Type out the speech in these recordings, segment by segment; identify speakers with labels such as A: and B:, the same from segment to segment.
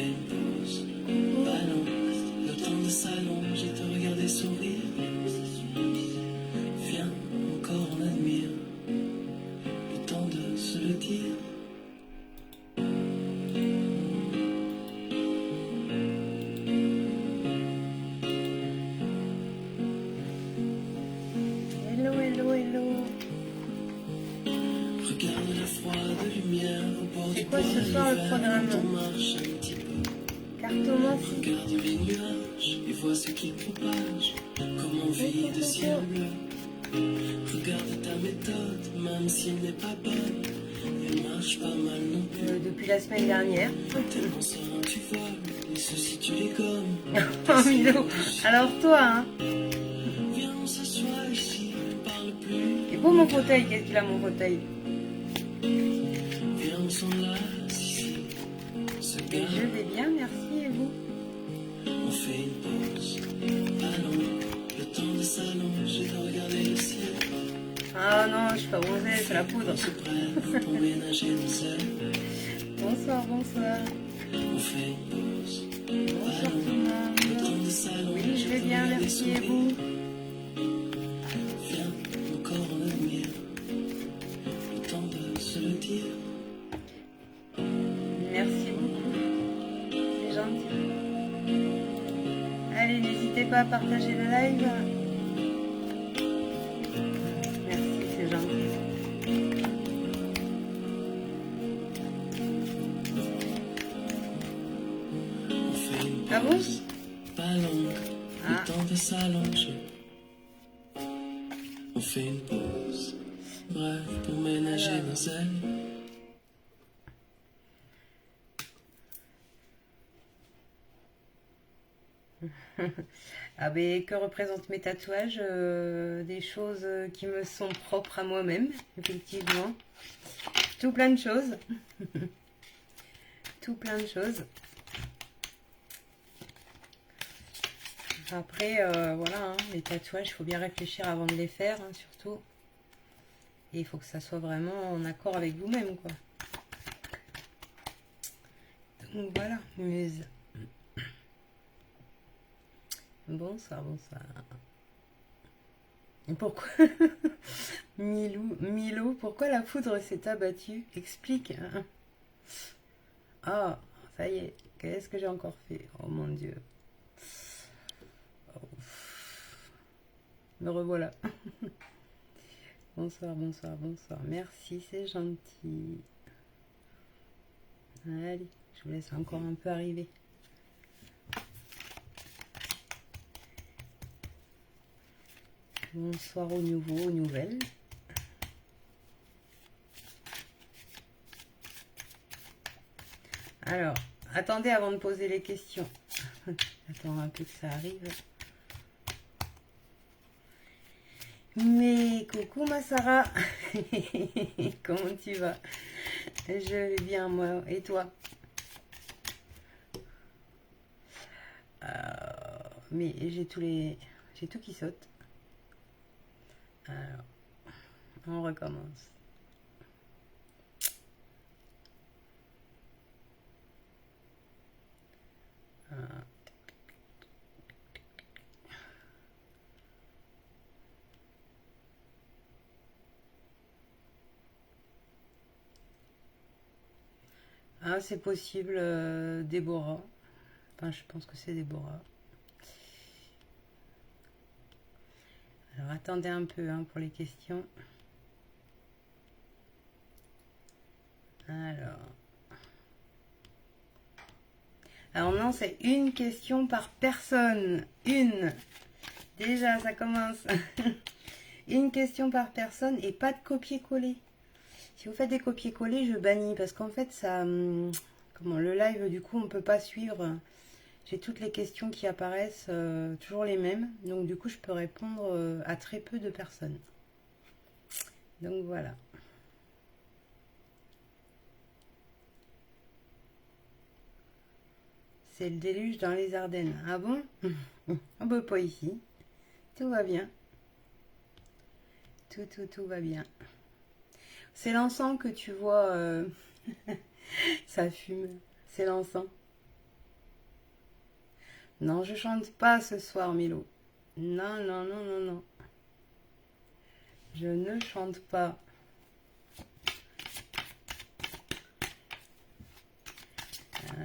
A: fait une pause. Ballon, le temps de s'allonger, te regarder sourire. Viens, encore on admire. Le temps de se le dire.
B: Hello, hello, hello.
A: Regarde la froide lumière au bord
B: C'est
A: du
B: quoi
A: bois,
B: ce soir le
A: l'hiver,
B: programme?
A: quand on marche un petit peu.
B: Cartomancie.
A: Regarde les nuages et vois ce qu'ils propagent, comme on vit de ciel bleu. Regarde ta méthode, même si elle n'est pas bonne, elle marche pas mal non plus.
B: Depuis la semaine dernière.
A: Tellement serein tu voles, et ceux-ci tu les gommes.
B: Oh Milo, alors toi, hein.
A: Viens, on s'assoit ici, on parle plus.
B: Et beau mon fauteuil, qu'est-ce qu'il a mon fauteuil?
A: Viens, on s'enlace ici, se
B: Et
A: garde.
B: je vais bien, merci, et vous?
A: On fait une pause, allons, le temps de s'allonger, de regarder le ciel.
B: Ah non, je suis pas bronzée, c'est la poudre.
A: On se prête pour ménager nos ailes.
B: Bonsoir, bonsoir.
A: On fait une pause,
B: Bonsoir tout le
A: le
B: monde.
A: temps de s'allonger,
B: Oui, je vais
A: de
B: bien,
A: regarder
B: merci, et
A: sourire.
B: vous?
A: Viens, encore on admire, le temps de se le dire.
B: Merci beaucoup, c'est gentil. Allez, n'hésitez pas à partager le live. Merci, c'est gentil.
A: On fait une
B: Ah bon?
A: pause, pas longue,
B: Ah.
A: le temps de s'allonger. On fait une pause, bref, pour ménager nos ailes.
B: Ah ben, que représentent mes tatouages? Des choses qui me sont propres à moi-même, effectivement. Tout plein de choses. Tout plein de choses. Après, voilà, hein, les tatouages, il faut bien réfléchir avant de les faire, hein, surtout. Et il faut que ça soit vraiment en accord avec vous-même, quoi. Donc voilà, muse. Bonsoir, bonsoir. Et pourquoi Milo, pourquoi la foudre s'est abattue? Explique. Ah, ça y est. Qu'est-ce que j'ai encore fait? Oh mon Dieu. Oh. Me revoilà. Bonsoir, bonsoir, bonsoir. Merci, c'est gentil. Allez, je vous laisse encore un peu arriver. Bonsoir aux nouveaux, aux nouvelles. Alors, attendez avant de poser les questions. Attends un peu que ça arrive. Mais coucou ma Sarah. Comment tu vas? Je vais bien moi. Et toi? Mais j'ai tout qui saute. Alors, on recommence. Ah, c'est possible, Déborah. Enfin, je pense que c'est Déborah. Alors, attendez un peu hein, pour les questions. Alors non, c'est une question par personne. Une. Déjà, ça commence. Une question par personne et pas de copier-coller. Si vous faites des copier-coller, je bannis parce qu'en fait, ça, comment le live, du coup, on peut pas suivre. J'ai toutes les questions qui apparaissent, toujours les mêmes. Donc, du coup, je peux répondre à très peu de personnes. Donc, voilà. C'est le déluge dans les Ardennes. Ah bon? Ah bah, pas ici. Tout va bien. Tout va bien. C'est l'encens que tu vois. Ça fume. C'est l'encens. Non, je chante pas ce soir, Milo. Non, non, non, non, non. Je ne chante pas.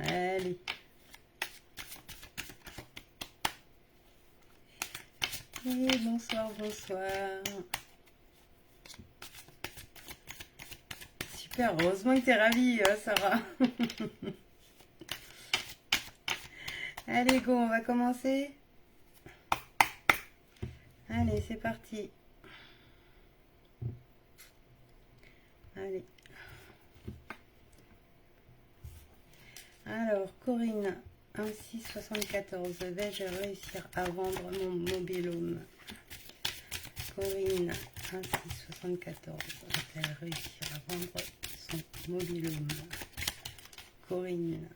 B: Allez. Et bonsoir, bonsoir. Super, heureusement que t'es ravie, Sarah. Allez, go, on va commencer. Allez, c'est parti. Allez. Alors, Corinne, 1,674. Vais-je réussir à vendre mon mobil-home? Corinne, 1,674. Va-t-elle réussir à vendre son mobil-home? Corinne,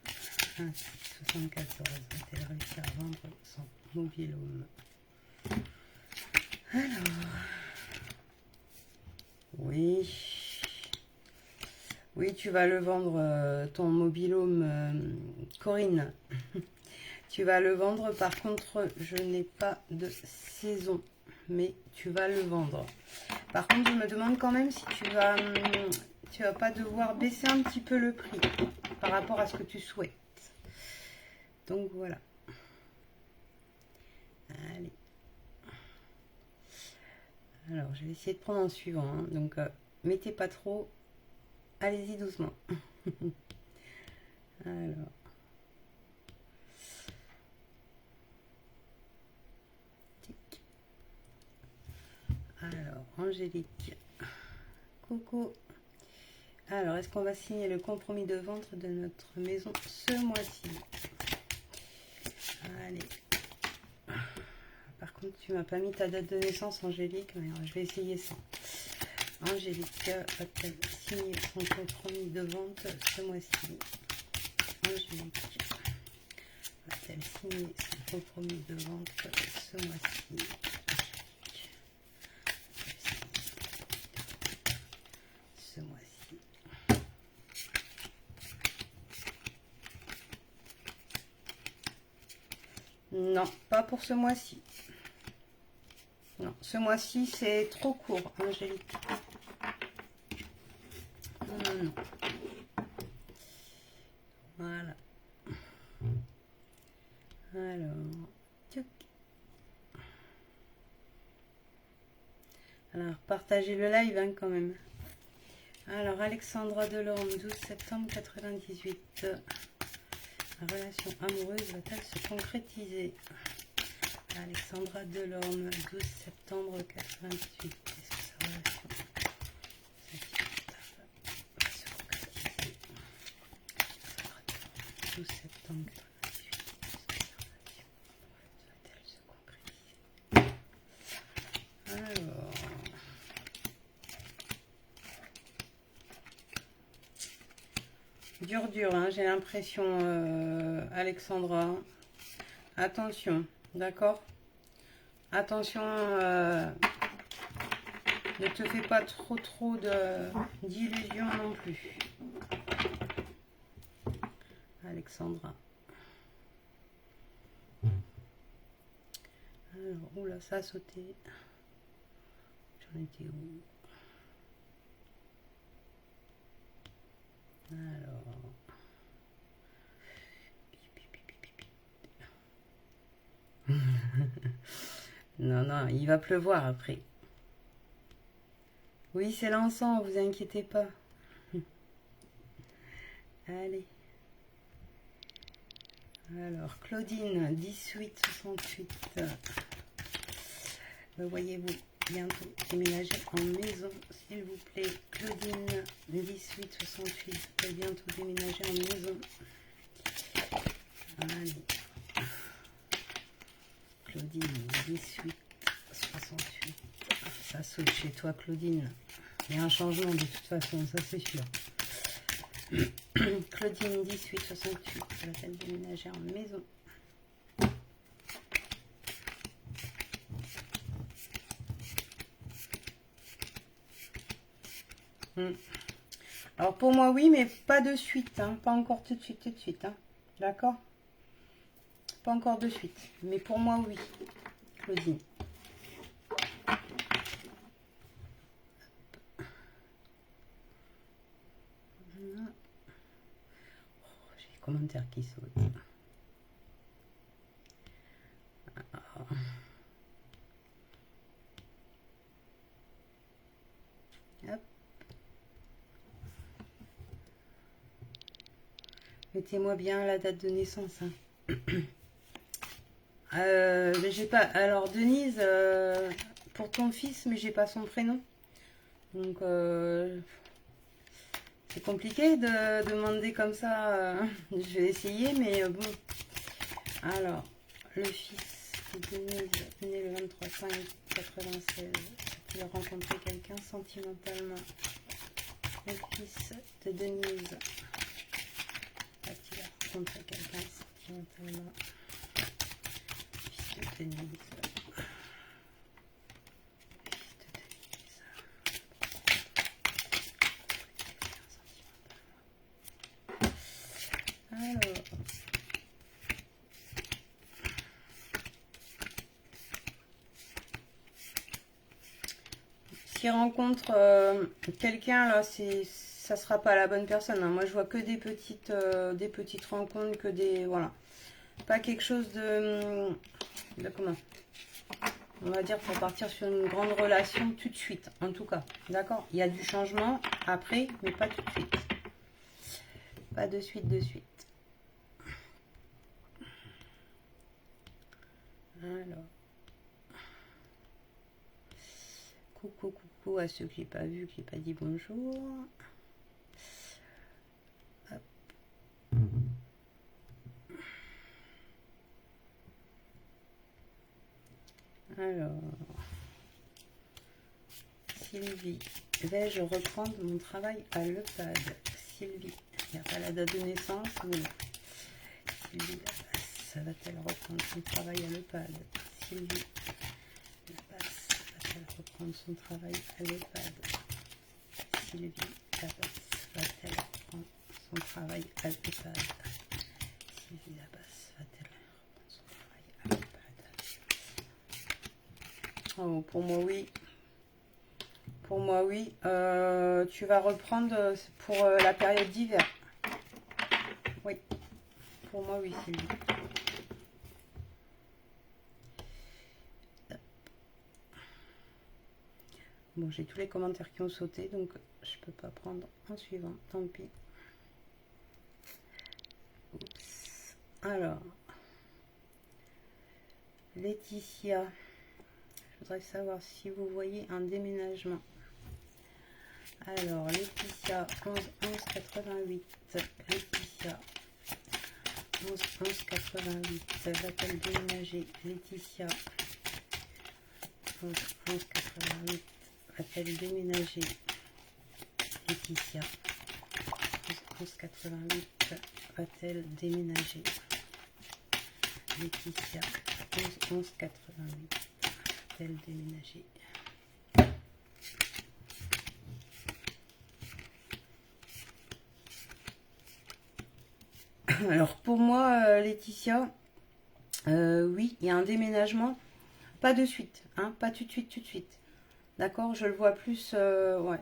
B: 1,674. Va-t-elle réussir à vendre son mobil-home? Alors, oui. Oui, tu vas le vendre, ton mobil-home, Corinne. Tu vas le vendre. Par contre, je n'ai pas de saison, mais tu vas le vendre. Par contre, je me demande quand même si tu vas pas devoir baisser un petit peu le prix par rapport à ce que tu souhaites. Donc voilà. Allez. Alors, je vais essayer de prendre un suivant. Hein. Donc, mettez pas trop. Allez-y doucement. Alors. Tic. Alors, Angélique. Coucou. Alors, est-ce qu'on va signer le compromis de vente de notre maison ce mois-ci? Allez. Par contre, tu m'as pas mis ta date de naissance, Angélique, mais je vais essayer ça. Angélique va-t-elle signer son compromis de vente ce mois-ci? Angélique va-t-elle signer son compromis de vente ce mois-ci? Ce mois-ci. Non, pas pour ce mois-ci. Non, ce mois-ci, c'est trop court, Angélique. Non, non. Voilà. Alors, tchouk. Alors, partagez le live hein, quand même. Alors, Alexandra Delorme, 12 septembre 98. La relation amoureuse va-t-elle se concrétiser? Alexandra Delorme, 12 septembre 98. Est-ce que sa relation va se concrétiser? 12 septembre 98. Va-t-elle se concrétiser? Alors. Dur, hein, j'ai l'impression, Alexandra. Attention, d'accord? Attention, ne te fais pas trop d'illusions non plus. Alexandra. Alors, oula, ça a sauté. J'en étais où? Alors. Non, non, il va pleuvoir après. Oui, c'est l'encens, vous inquiétez pas. Allez. Alors, Claudine, 1868. Voyez-vous bientôt déménager en maison, s'il vous plaît? Claudine, 1868. Bientôt déménager en maison. Allez. Claudine, 1868. Ça saute chez toi, Claudine. Il y a un changement de toute façon, ça c'est sûr. Claudine, 1868. Va-t-elle déménager en maison? Alors pour moi oui, mais pas de suite, hein. Pas encore tout de suite, hein. D'accord? Pas encore de suite. Mais pour moi, oui. Claudine. J'ai les commentaires qui sautent. Hop. Mettez-moi bien la date de naissance. Hein. Mais j'ai pas. Alors Denise, pour ton fils, mais j'ai pas son prénom. Donc c'est compliqué de demander comme ça. Je vais essayer, mais bon. Alors, le fils de Denise, né le 23/5/96, il a rencontré quelqu'un sentimentalement. Le fils de Denise, a-t-il rencontré quelqu'un sentimentalement? Fils de Denise. Alors, s'il rencontre quelqu'un là, ça sera pas la bonne personne. Hein. Moi, je vois que des petites rencontres, que des voilà, pas quelque chose de comment, on va dire pour partir sur une grande relation tout de suite. En tout cas, d'accord. Il y a du changement après, mais pas tout de suite. Pas de suite, de suite. Alors, coucou à ceux que j'ai pas vu, qui n'ai pas dit bonjour. Hop. Alors, Sylvie, vais-je reprendre mon travail à l'EHPAD? Sylvie, il n'y a pas la date de naissance, mais Sylvie, ça va-t-elle reprendre son travail à l'EHPAD? Sylvie, va-t-elle reprendre son travail à l'EHPAD? Sylvie, va-t-elle reprendre son travail à l'EHPAD? Sylvie, va-t-elle reprendre son travail à l'EHPAD? Oh, pour moi, oui. Pour moi, oui. Tu vas reprendre pour la période d'hiver. Oui. Pour moi, oui, Sylvie. Bon, j'ai tous les commentaires qui ont sauté, donc je peux pas prendre un suivant. Tant pis. Oups. Alors. Laetitia. Je voudrais savoir si vous voyez un déménagement. Alors, Laetitia, 11 11 88. Laetitia, 11 11 88. Va-t-elle déménager? Laetitia, 11 11 88. Va-t-elle déménager? Laetitia, 11 11 88. Va-t-elle déménager? Laetitia, 11 11 88. Va-t-elle déménager? Alors pour moi, Laetitia, oui, il y a un déménagement, pas de suite, hein, pas tout de suite. D'accord, je le vois plus, ouais,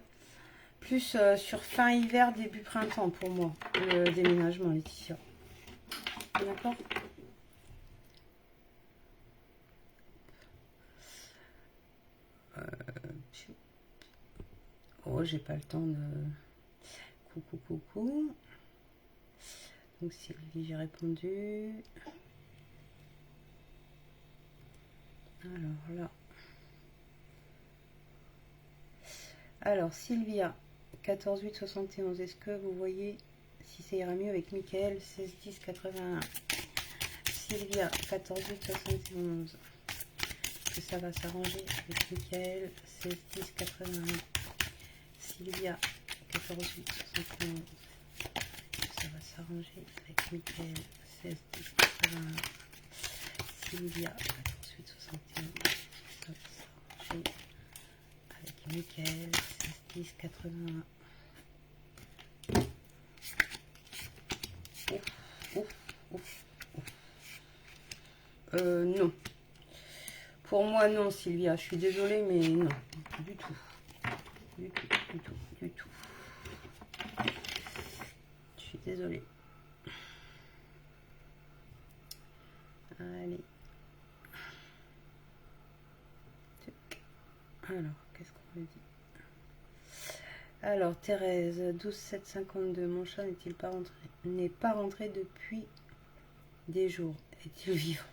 B: plus sur fin hiver, début printemps pour moi, le déménagement, Laetitia. D'accord. Oh, j'ai pas le temps de... Coucou. Donc Sylvie, j'ai répondu. Alors là. Alors Sylvia, 14 8 71. Est-ce que vous voyez si ça ira mieux avec Michael, 16 10 81? Sylvia, 14 8 71. Est-ce que ça va s'arranger avec Michael, 16 10 81? Sylvia, 14 8 71. Ça va s'arranger avec Michael, 16 10 81. Sylvia, 14 8 71. Ça va s'arranger avec Michael, 16 10 81. Ouf. Non. Pour moi, non, Sylvia. Je suis désolée, mais non. Du tout. Du tout, du tout, du tout. Je suis désolée. Allez. Alors, qu'est-ce qu'on me dit? Alors, Thérèse, 12 7 52. Mon chat n'est-il pas rentré? N'est pas rentré depuis des jours. Est-il vivant?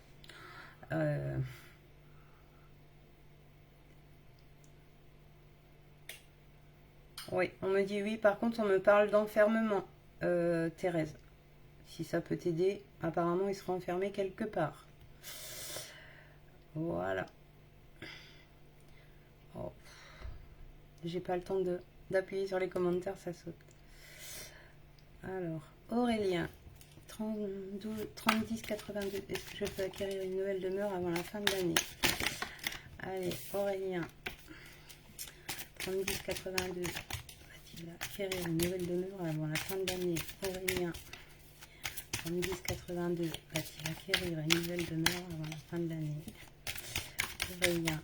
B: Oui, on me dit oui. Par contre, on me parle d'enfermement, Thérèse. Si ça peut t'aider, apparemment, il sera enfermé quelque part. Voilà. Oh. J'ai pas le temps d'appuyer sur les commentaires, ça saute. Alors, Aurélien, 30 10 82. Est-ce que je peux acquérir une nouvelle demeure avant la fin de l'année? Allez, Aurélien, 30 10 82. Va-t-il acquérir une nouvelle demeure avant la fin de l'année? Aurélien, 30 10 82. Va-t-il acquérir une nouvelle demeure avant la fin de l'année? Aurélien,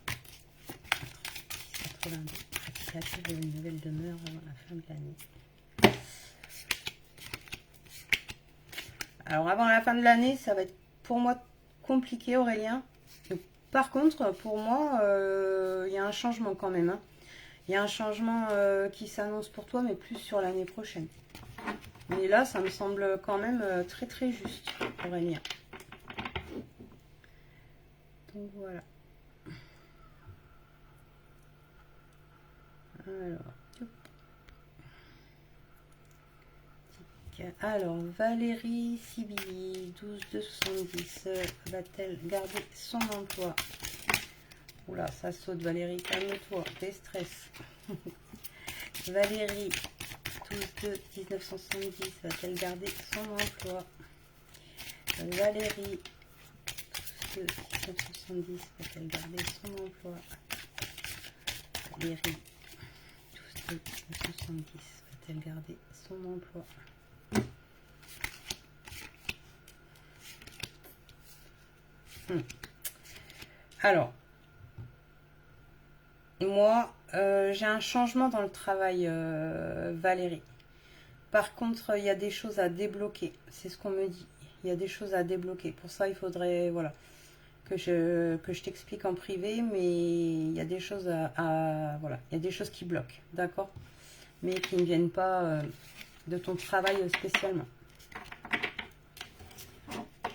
B: 30 10 82. Va-t-il acquérir une nouvelle demeure avant la fin de l'année? Alors, avant la fin de l'année, ça va être pour moi compliqué, Aurélien. Par contre, pour moi, il y a un changement quand même. Hein. Il y a un changement qui s'annonce pour toi, mais plus sur l'année prochaine. Mais là, ça me semble quand même très très juste, Aurélien. Donc voilà. Alors, Valérie Sibili, 12 270, va-t-elle garder son emploi? Oula, ça saute, Valérie, calme-toi, t'es stress. Valérie, 12 1970, va-t-elle garder son emploi? Valérie, 12 1970, va-t-elle garder son emploi? Valérie, 12 1970, va-t-elle garder son emploi? Alors, moi, j'ai un changement dans le travail, Valérie. Par contre, il y a des choses à débloquer. C'est ce qu'on me dit. Il y a des choses à débloquer. Pour ça, il faudrait, voilà, que je t'explique en privé. Mais il y a des choses voilà, il y a des choses qui bloquent, d'accord? Mais qui ne viennent pas de ton travail spécialement.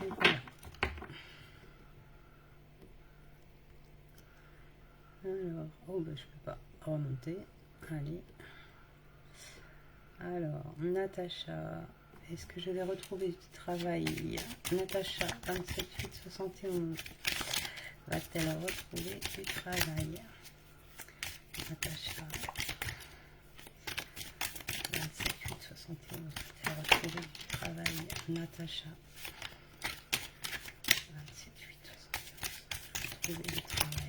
B: Donc, voilà. Alors, oh ben je peux pas remonter. Allez. Alors, Natacha, est-ce que je vais retrouver du travail? Natacha, 27 8 71. Va-t-elle retrouver du travail? Natacha, 27 8 71. Va-t-elle retrouver du travail? Natacha, 27 8 71. Retrouver du travail.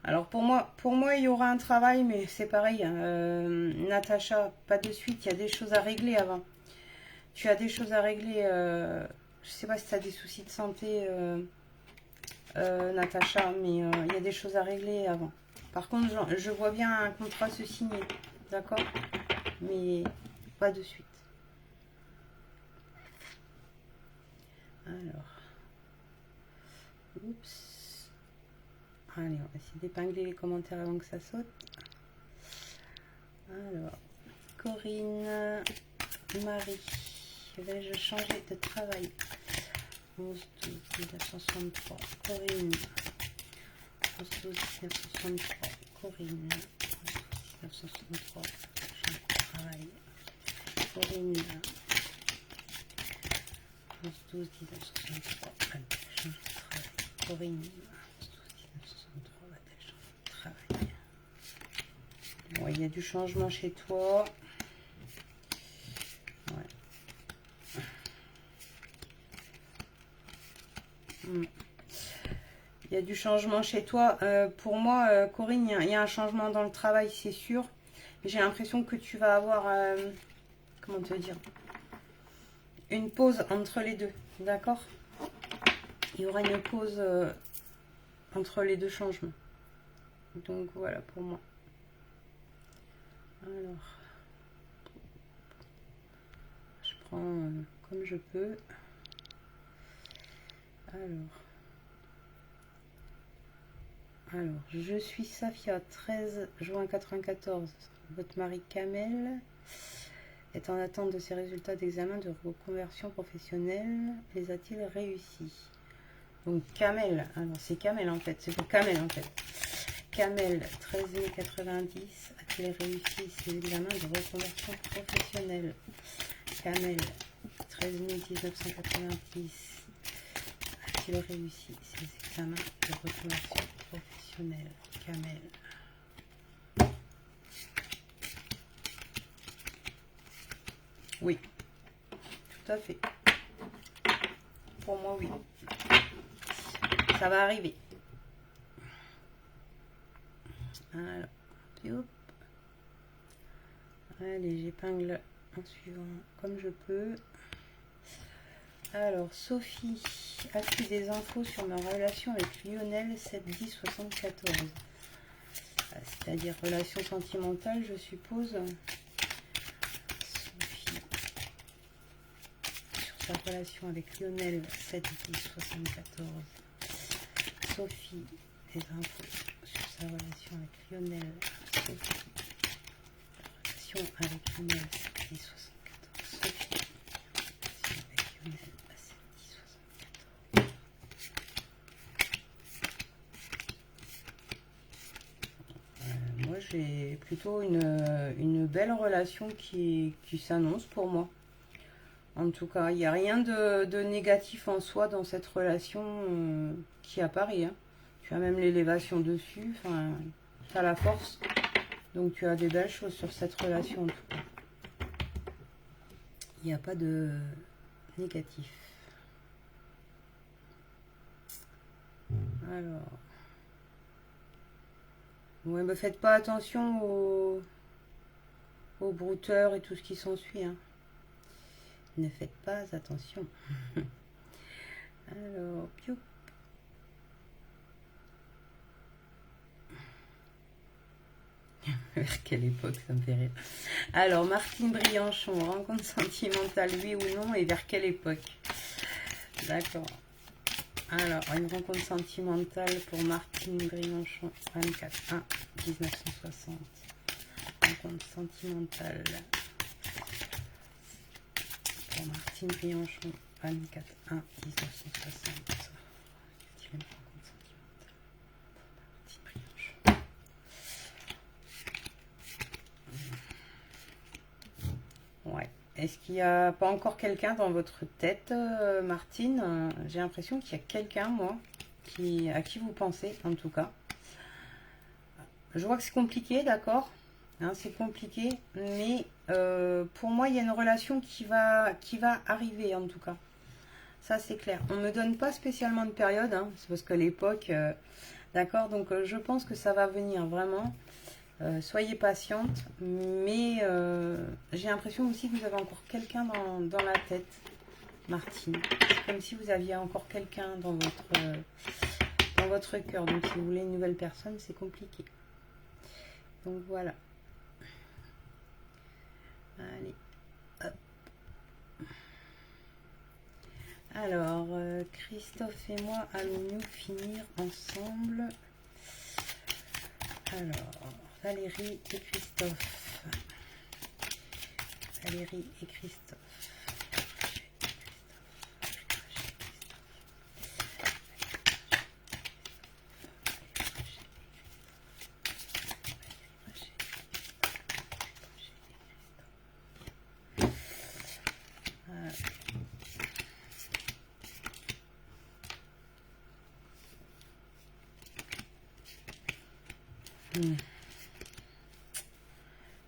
B: Alors pour moi, il y aura un travail, mais c'est pareil. Natacha, pas de suite. Il y a des choses à régler avant. Tu as des choses à régler. Je sais pas si tu as des soucis de santé, Natacha, mais il y a des choses à régler avant. Par contre, je vois bien un contrat se signer, d'accord? Mais pas de suite. Alors, oups. Allez, on va essayer d'épingler les commentaires avant que ça saute. Alors, Corinne, Marie, vais-je changer de travail? 11 12 1963, Corinne. 11 12 1963, Corinne. 11 12 1963, change de travail. Corinne. 11 12 1963, allez, change de travail. Corinne. Ouais, il y a du changement chez toi. Ouais. Il y a du changement chez toi. Pour moi, Corinne, il y a un changement dans le travail, c'est sûr. Mais j'ai l'impression que tu vas avoir, comment te dire, une pause entre les deux, d'accord? Il y aura une pause entre les deux changements. Donc voilà pour moi. Alors, je prends comme je peux. Alors, je suis Safia, 13 juin 94. Votre mari Kamel est en attente de ses résultats d'examen de reconversion professionnelle. Les a-t-il réussi? Donc Kamel, alors c'est Kamel en fait, c'est pour Kamel en fait. Kamel, 13 mai 90, a-t-il réussi ses examens de reconversion professionnelle? Kamel, 13 mai 1990, a-t-il réussi ses examens de reconversion professionnelle? Kamel. Oui, tout à fait. Pour moi, oui. Ça va arriver. Alors, hop. Allez, j'épingle en suivant comme je peux. Alors, Sophie, as-tu des infos sur ma relation avec Lionel 71074? C'est-à-dire relation sentimentale, je suppose. Sophie, sur sa relation avec Lionel 71074. Sophie, des infos sur sa relation avec Lionel. Sophie, relation avec Lionel 71074. Sophie, relation avec Lionel 71074. Moi, j'ai plutôt une belle relation qui s'annonce pour moi. En tout cas, il n'y a rien de négatif en soi dans cette relation qui apparaît. Hein. Tu as même l'élévation dessus, enfin, tu as la force. Donc tu as des belles choses sur cette relation en tout cas. Il n'y a pas de négatif. Alors. Ouais, mais faites pas attention aux brouteurs et tout ce qui s'ensuit. Hein. Ne faites pas attention. Alors, piou. Vers quelle époque, ça me fait rire. Alors, Martine Brianchon, rencontre sentimentale, oui ou non, et vers quelle époque? D'accord. Alors, une rencontre sentimentale pour Martine Brianchon, 24-1, 1960. Rencontre sentimentale pour Martine Brianchon, 24-1, 1960. Ouais. Est-ce qu'il n'y a pas encore quelqu'un dans votre tête, Martine? J'ai l'impression qu'il y a quelqu'un, moi, à qui vous pensez, en tout cas. Je vois que c'est compliqué, d'accord, hein, c'est compliqué, mais pour moi, il y a une relation qui va arriver, en tout cas. Ça, c'est clair. On ne me donne pas spécialement de période, hein, c'est parce que l'époque... d'accord, donc je pense que ça va venir, vraiment. Soyez patiente, mais j'ai l'impression aussi que vous avez encore quelqu'un dans la tête, Martine. C'est comme si vous aviez encore quelqu'un dans votre cœur. Donc si vous voulez une nouvelle personne, c'est compliqué. Donc voilà. Allez, hop. Alors, Christophe et moi allons-nous finir ensemble? Alors... Valérie et Christophe. Valérie et Christophe.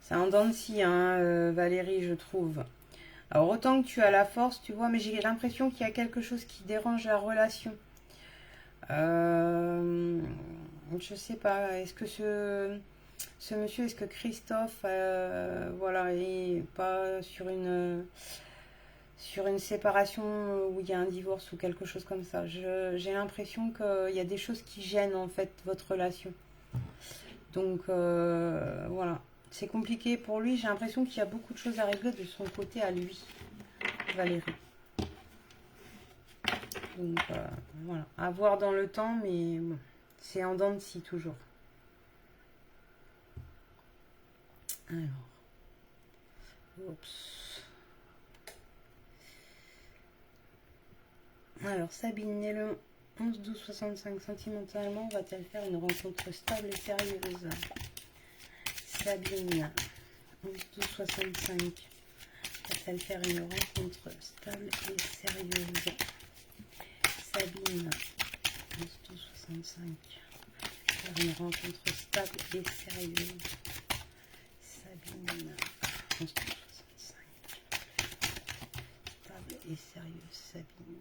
B: C'est un dent de scie, hein, Valérie, je trouve. Alors, autant que tu as la force, tu vois, mais j'ai l'impression qu'il y a quelque chose qui dérange la relation. Je sais pas, est-ce que Ce monsieur, est-ce que Christophe, voilà, est pas sur une séparation où il y a un divorce ou quelque chose comme ça. J'ai l'impression qu'il y a des choses qui gênent en fait votre relation. Donc voilà, c'est compliqué pour lui. J'ai l'impression qu'il y a beaucoup de choses à régler de son côté à lui, Valérie. Donc voilà, à voir dans le temps, mais bon, c'est en dents de scie toujours. Alors, oups. Alors Sabine, née le 11-12-65, sentimentalement, va-t-elle faire une rencontre stable et sérieuse? Sabine, 11-12-65, va-t-elle faire une rencontre stable et sérieuse? Sabine, 11-12-65, faire une rencontre stable et sérieuse. Sabine, 11-12-65, stable et sérieuse, Sabine.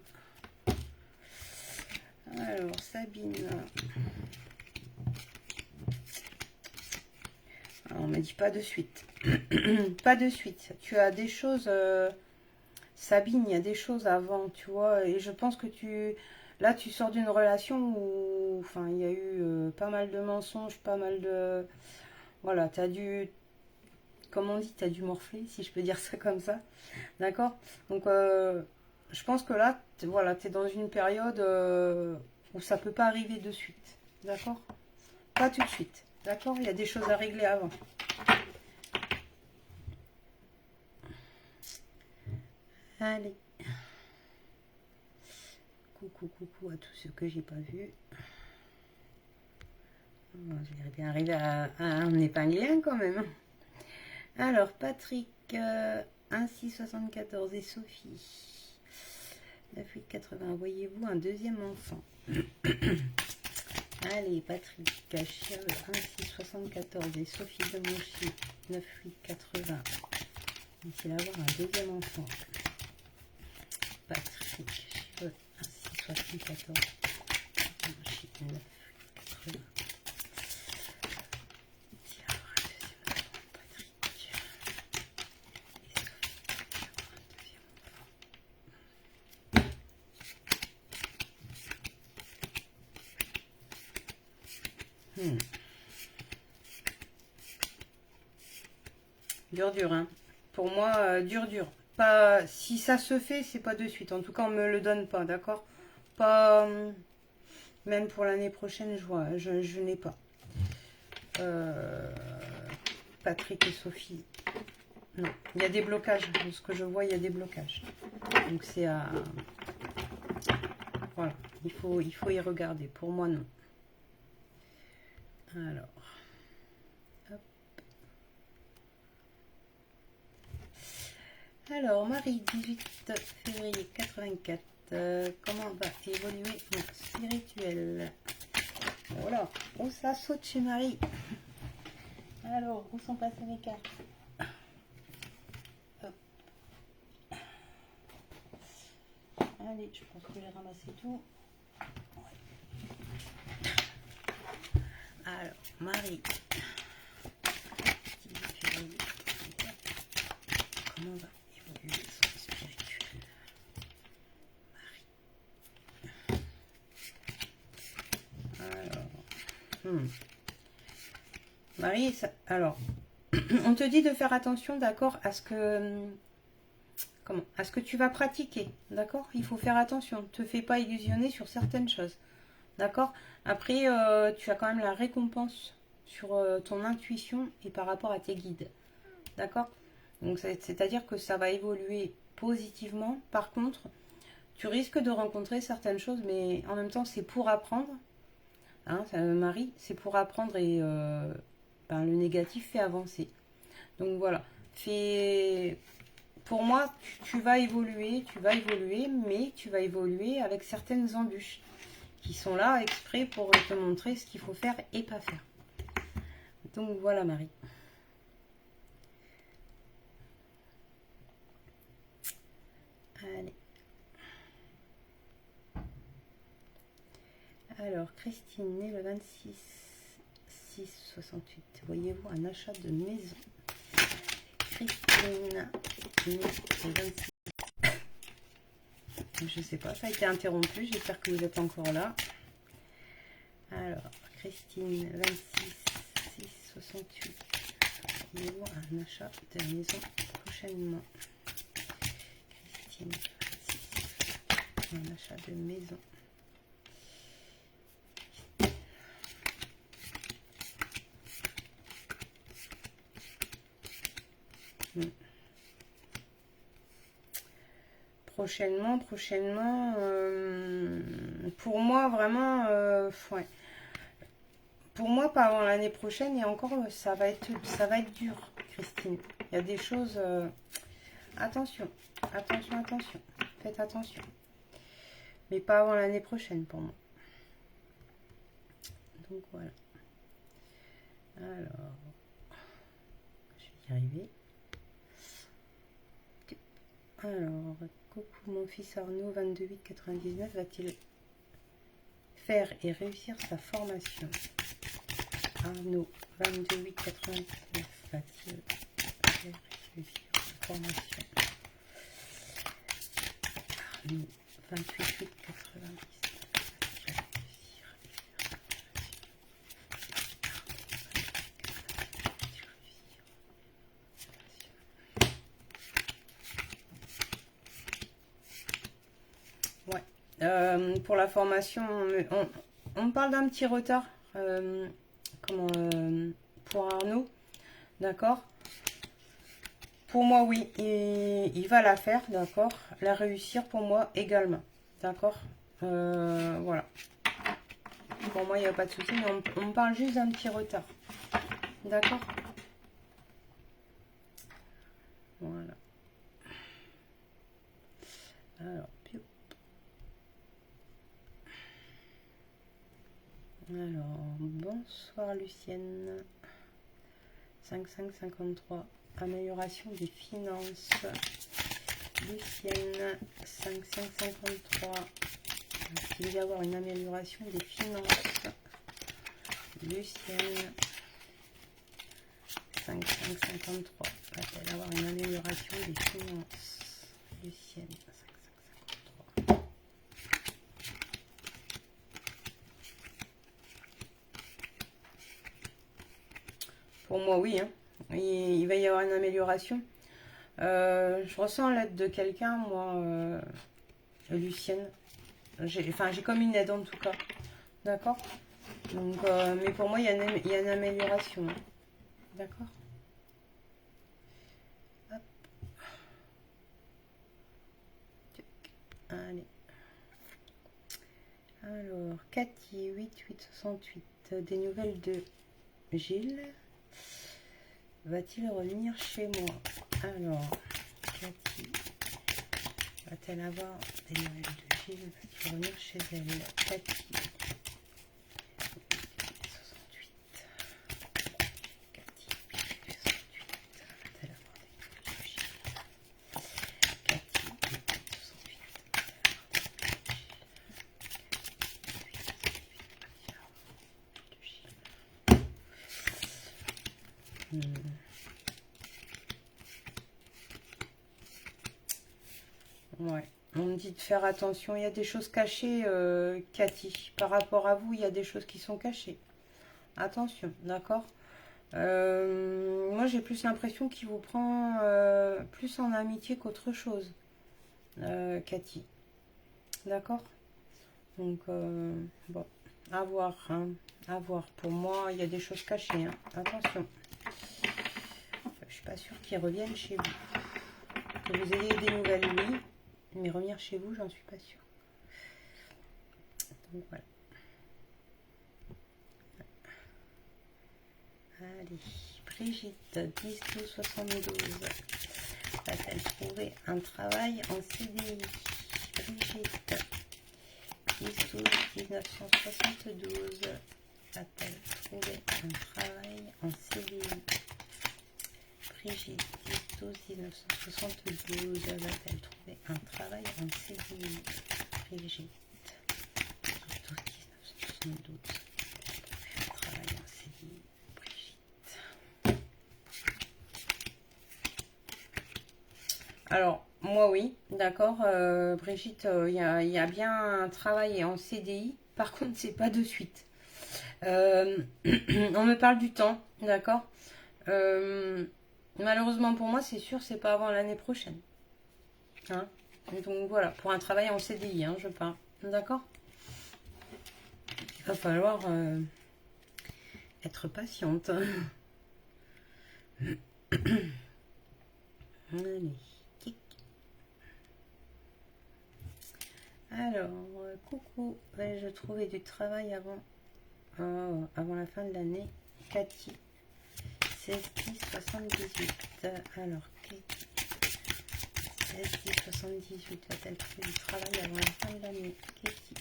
B: Alors, Sabine. Alors, on ne me dit pas de suite. Pas de suite. Tu as des choses... Sabine, il y a des choses avant, tu vois. Et je pense que là, tu sors d'une relation où... Enfin, il y a eu pas mal de mensonges, pas mal de... Voilà, tu as dû... Comme on dit, tu as dû morfler, si je peux dire ça comme ça. D'accord? Donc, je pense que là, voilà, tu es dans une période où ça peut pas arriver de suite. D'accord? Pas tout de suite. D'accord? Il y a des choses à régler avant. Allez. Coucou, coucou à tous ceux que j'ai pas vus. Bon, je vais bien arriver à un épinglien quand même. Alors, Patrick, 1,674 et Sophie, 9,880. Voyez-vous un deuxième enfant? Allez, Patrick, Chiel, 1,674 et Sophie de Monchy, 9,880. Faut-il avoir un deuxième enfant? Patrick, Chiel, 1,674 Monchy, 9,880. Dur, hein. Pour moi, dur. Pas, si ça se fait, c'est pas de suite. En tout cas, on me le donne pas, d'accord? Pas, même pour l'année prochaine, je n'ai pas. Patrick et Sophie. Non, il y a des blocages. De ce que je vois, il y a des blocages. Donc c'est à... Voilà, il faut y regarder. Pour moi, non. Alors... Alors, Marie, 18 février 84. Comment va évoluer mon spirituel? Voilà, où ça saute chez Marie? Alors, où sont passées mes cartes? Hop. Allez, je pense que j'ai ramassé tout. Ouais. Alors, Marie, 18 février 84. Comment va évoluer son spirituel? Alors, Marie, alors, on te dit de faire attention, d'accord, à ce que tu vas pratiquer, d'accord? Il faut faire attention, ne te fais pas illusionner sur certaines choses, d'accord? Après, tu as quand même la récompense sur ton intuition et par rapport à tes guides, d'accord? Donc, c'est-à-dire que ça va évoluer positivement. Par contre, tu risques de rencontrer certaines choses, mais en même temps, c'est pour apprendre. Hein, Marie, c'est pour apprendre et le négatif fait avancer. Donc voilà, pour moi, tu vas évoluer, mais tu vas évoluer avec certaines embûches qui sont là exprès pour te montrer ce qu'il faut faire et pas faire. Donc voilà, Marie. Allez. Alors, Christine, née le 26 26 68. Voyez-vous un achat de maison? Christine, né le 26. Je sais pas, ça a été interrompu. J'espère que vous êtes encore là. Alors, Christine, 26 6 68. Voyez-vous un achat de maison prochainement? Christine, 26. Un achat de maison. Prochainement, pour moi vraiment, ouais. Pour moi pas avant l'année prochaine et encore ça va être dur, Christine. Il y a des choses, attention, faites attention, mais pas avant l'année prochaine pour moi. Donc voilà. Alors, je vais y arriver. Alors, coucou mon fils Arnaud, 22,8,99, va-t-il faire et réussir sa formation? Arnaud, 22,8,99, va-t-il faire et réussir sa formation? Arnaud, 28,8,99. Pour la formation, on parle d'un petit retard pour Arnaud, d'accord. Pour moi, oui, il va la faire, d'accord. La réussir pour moi également, d'accord. Voilà. Pour moi, il n'y a pas de souci, mais on parle juste d'un petit retard, d'accord. Voilà. Alors. Alors, bonsoir Lucienne. 5553. Amélioration des finances. Lucienne. 5553. Il va y avoir une amélioration des finances. Lucienne. 5553. Va-t-elle avoir une amélioration des finances? Lucienne. Pour moi, oui. Hein. Il va y avoir une amélioration. Je ressens l'aide de quelqu'un, moi, Lucienne. J'ai comme une aide en tout cas. D'accord. Donc, mais pour moi, il y a une amélioration. Hein. D'accord. Allez. Alors, Cathy, 8868. Des nouvelles de Gilles. Va-t-il revenir chez moi? Alors, Cathy, va-t-elle avoir des nouvelles de Gilles? Va-t-il revenir chez elle? Cathy, 68. Cathy, 68. Va-t-elle avoir des nouvelles de Gilles? Cathy, 68. Ouais, on me dit de faire attention. Il y a des choses cachées, Cathy. Par rapport à vous, il y a des choses qui sont cachées. Attention, d'accord. Moi, j'ai plus l'impression qu'il vous prend plus en amitié qu'autre chose, Cathy. D'accord. Donc, bon, à voir. Hein, à voir. Pour moi, il y a des choses cachées. Hein. Attention. Je suis pas sûre qu'ils reviennent chez vous. Que vous ayez des nouvelles, oui. Mais revenir chez vous, j'en suis pas sûre. Donc voilà. Allez, Brigitte, 10 12 72. Va-t-elle trouver un travail en CDI? Brigitte, 10 12 1972. Va-t-elle trouver un travail en CDI? Brigitte, 10 12 1972. Va-t-elle trouver un travail en CDI? Brigitte, 10 12 1972. Un travail en CDI. Alors, moi oui, d'accord. Brigitte, il y a bien un travail en CDI. Par contre, c'est pas de suite. Euh, on me parle du temps, d'accord. Euh, Malheureusement pour moi, c'est sûr, c'est pas avant l'année prochaine. Hein. Donc voilà, pour un travail en CDI, hein, je parle. D'accord. Il va falloir être patiente. Allez, tic. Alors, coucou. Vais-je trouver du travail avant la fin de l'année? Cathy, 16 10 78. Alors, Cathy, 16 10 78. Va-t-elle trouver du travail avant la fin de l'année? Cathy,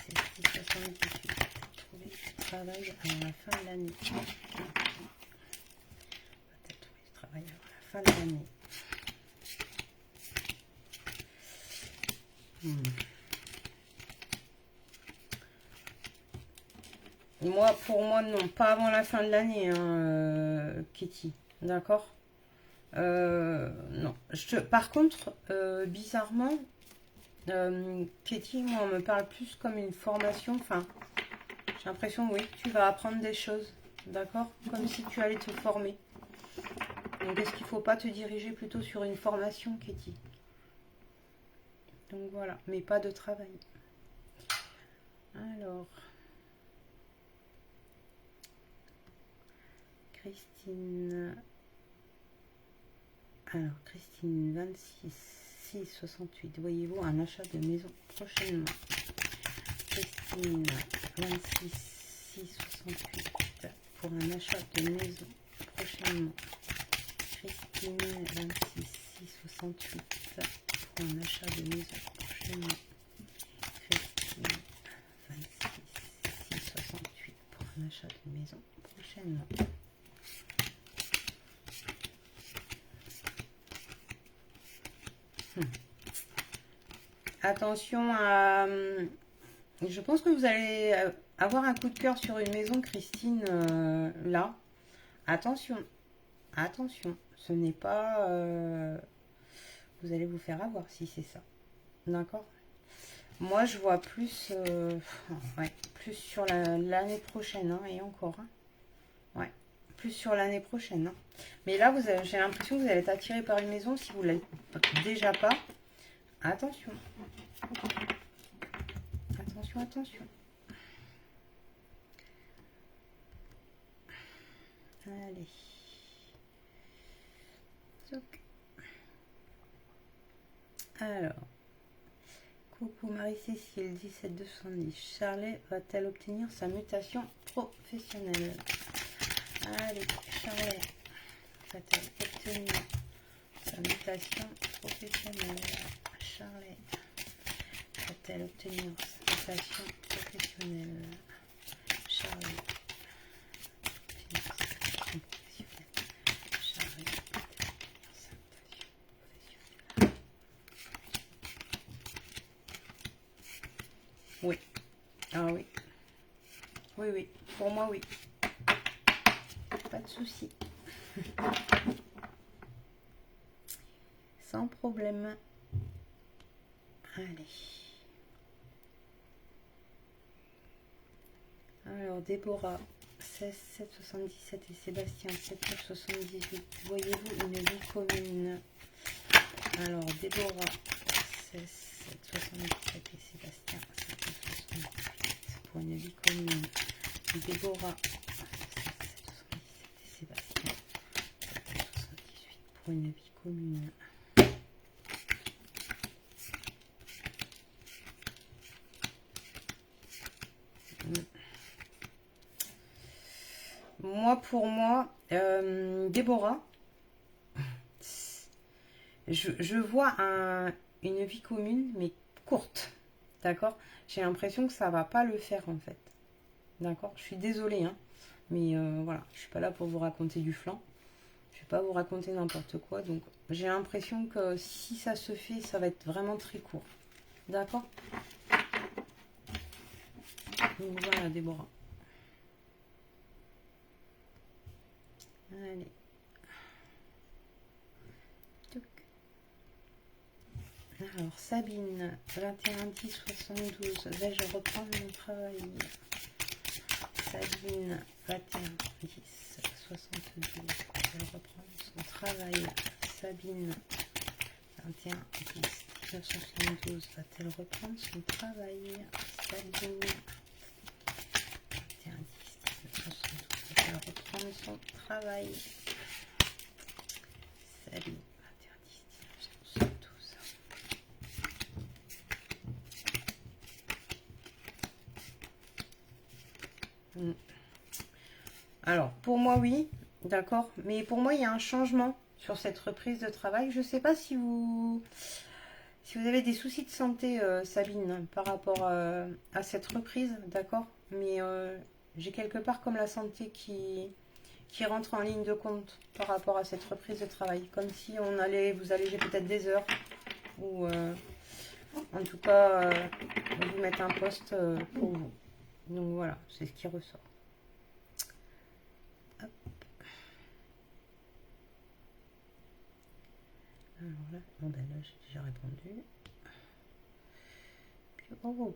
B: 16 10 78. Va-t-elle trouver du travail avant la fin de l'année? Va-t-elle trouver du travail avant la fin de l'année? Moi, pour moi, non, pas avant la fin de l'année, hein, Kitty. D'accord. Non. Par contre, bizarrement, Kitty, moi, on me parle plus comme une formation. Enfin, j'ai l'impression, oui, tu vas apprendre des choses. D'accord. Comme si tu allais te former. Donc, est-ce qu'il ne faut pas te diriger plutôt sur une formation, Kitty? Donc, voilà. Mais pas de travail. Alors... Christine. Alors, Christine, 26, 6, 68. Voyez-vous un achat de maison prochainement? Christine, 26, 6, 68. Pour un achat de maison prochainement. Christine, 26, 6, 68. Pour un achat de maison prochainement. Christine, 26, 6, 68. Pour un achat de maison prochainement. Attention à... Je pense que vous allez avoir un coup de cœur sur une maison, Christine, là. Attention, attention. Ce n'est pas... vous allez vous faire avoir si c'est ça. D'accord. Moi, je vois plus... ouais, plus sur l'année prochaine, hein, et encore. Hein. Ouais, plus sur l'année prochaine. Hein. Mais là, j'ai l'impression que vous allez être attiré par une maison si vous ne l'êtes déjà pas. Attention. Attention, attention. Allez. Alors. Coucou Marie-Cécile, 17210. Charlet va-t-elle obtenir sa mutation professionnelle? Allez, Charlet va-t-elle obtenir sa mutation professionnelle? Charlet va-t-elle obtenir sa mutation professionnelle? Charlet. Oui. Ah oui. Oui, oui. Pour moi, oui. Pas de souci. Sans problème. Allez. Alors, Déborah, 16 777 et Sébastien, 778. Voyez-vous une vie commune? Alors, Déborah, 16 777 et Sébastien, 778. Pour une vie commune. Déborah, 16 777 et Sébastien, 778. Pour une vie commune. Moi, pour moi, Déborah, je vois une vie commune, mais courte. D'accord? J'ai l'impression que ça va pas le faire, en fait. D'accord? Je suis désolée, hein. Mais voilà, je suis pas là pour vous raconter du flan. Je vais pas vous raconter n'importe quoi. Donc, j'ai l'impression que si ça se fait, ça va être vraiment très court. D'accord? Donc voilà, Déborah. Allez. Alors, Sabine, 21 10 72. Vais-je reprendre mon travail? Sabine, 21 10 72. Vais-je reprendre son travail? Sabine, 21 10 1972. Va-t-elle reprendre son travail? Sabine, 21 10 1972. Va-t-elle reprendre son travail? Sabine, 21 10 1972. Alors, pour moi, oui, d'accord. Mais pour moi, il y a un changement sur cette reprise de travail. Je ne sais pas si vous avez des soucis de santé, Sabine, par rapport à cette reprise, d'accord. Mais j'ai quelque part comme la santé qui rentre en ligne de compte par rapport à cette reprise de travail. Comme si on allait vous alléger peut-être des heures. Ou en tout cas, vous mettre un poste pour vous. Donc voilà, c'est ce qui ressort. Hop. Alors là, bon ben là j'ai déjà répondu. Puis, oh,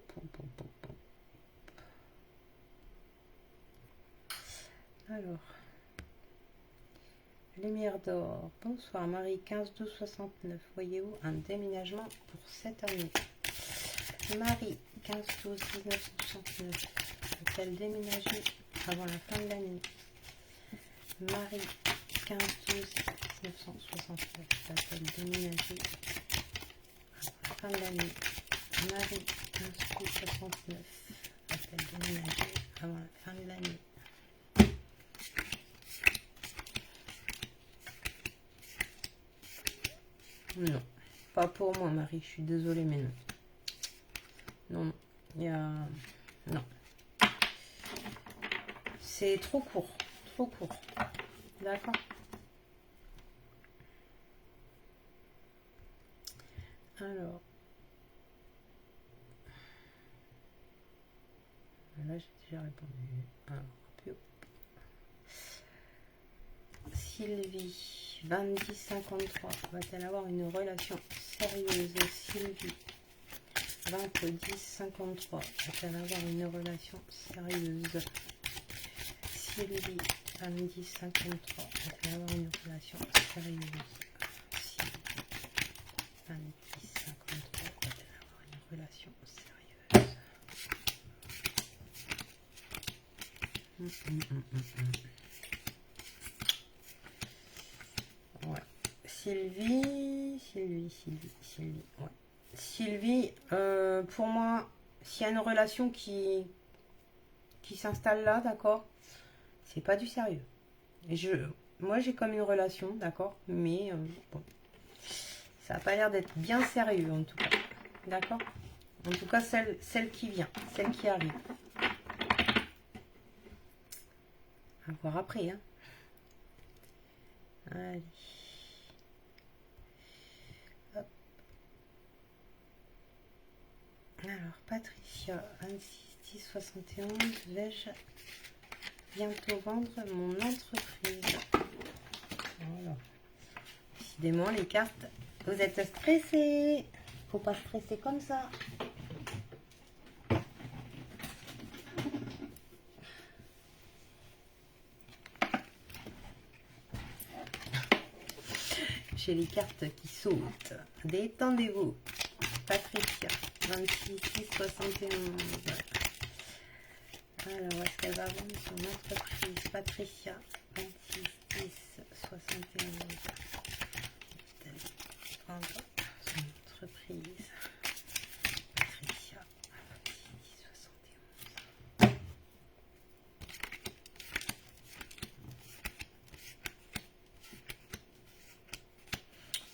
B: Alors, Lumière d'or. Bonsoir Marie, 15 12 69. Voyez-vous un déménagement pour cette année? Marie, 15 12 1969. Va-t-elle déménager avant la fin de l'année? Marie, 15 12 1969. Va-t-elle déménager avant la fin de l'année? Marie, 15 12 69. Va-t-elle déménager avant la fin de l'année? Non, pas pour moi Marie, je suis désolée mais non. Non, il y a... Non. C'est trop court, trop court. D'accord. Alors. Là, j'ai déjà répondu. Alors, Sylvie, 20 53. Va-t-elle avoir une relation sérieuse? Sylvie, 20 53. Va-t-elle avoir une relation sérieuse? Sylvie, 20 53. Va-t-elle avoir une relation sérieuse? Sylvie, 20 53. Va-t-elle avoir une relation sérieuse? Ouais. Sylvie. Ouais. Sylvie, pour moi, s'il y a une relation qui s'installe là, d'accord, c'est pas du sérieux. Et moi, j'ai comme une relation, d'accord, mais bon, ça n'a pas l'air d'être bien sérieux en tout cas, d'accord. En tout cas, celle qui vient, celle qui arrive. À voir après, hein. Allez. Hop. Alors, Patricia, 26 10 71. Vais-je bientôt vendre mon entreprise? Voilà. Décidément, les cartes, vous êtes stressés. Faut pas stresser comme ça. J'ai les cartes qui sautent. Détendez-vous. Patricia, 26 10 71. Alors, est-ce qu'elle va vendre son entreprise? Patricia, 26 10 71. Elle va vendre son entreprise. Patricia, 26 10 71.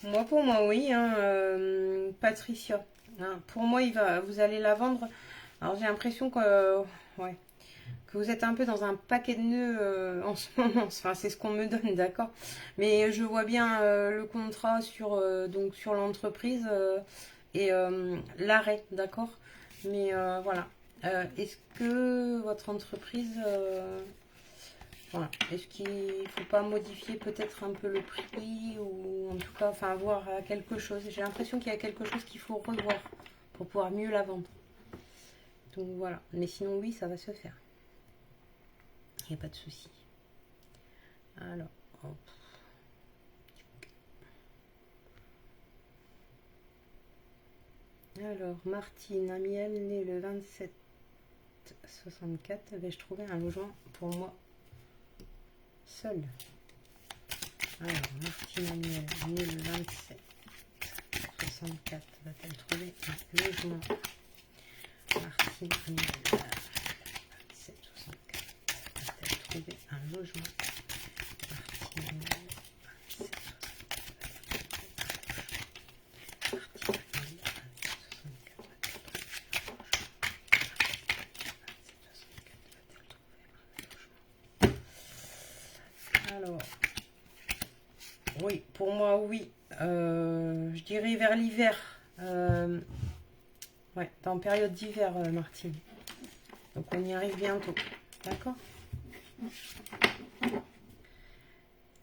B: Moi, pour moi, oui, hein, Patricia. Hein, pour moi, vous allez la vendre. Alors, j'ai l'impression que, ouais, que vous êtes un peu dans un paquet de nœuds en ce moment. Enfin, c'est ce qu'on me donne, d'accord. Mais je vois bien le contrat donc sur l'entreprise et l'arrêt, d'accord. Mais voilà. Est-ce que votre entreprise Voilà. Est-ce qu'il ne faut pas modifier peut-être un peu le prix ou en tout cas, enfin, voir quelque chose. J'ai l'impression qu'il y a quelque chose qu'il faut revoir pour pouvoir mieux la vendre. Donc voilà. Mais sinon, oui, ça va se faire. Il n'y a pas de souci. Alors, hop. Alors, Martine Amiel, née le 27-64, vais-je trouver un logement pour moi seule? Alors, Martine Amiel, née le 27-64, va-t-elle trouver un logement? Martine Amiel, 27-64, va-t-elle trouver un logement? Martine Amiel, 27-64, alors, oui, pour moi, oui. Je dirais vers l'hiver. Ouais, dans période d'hiver, Martine. Donc, on y arrive bientôt. D'accord?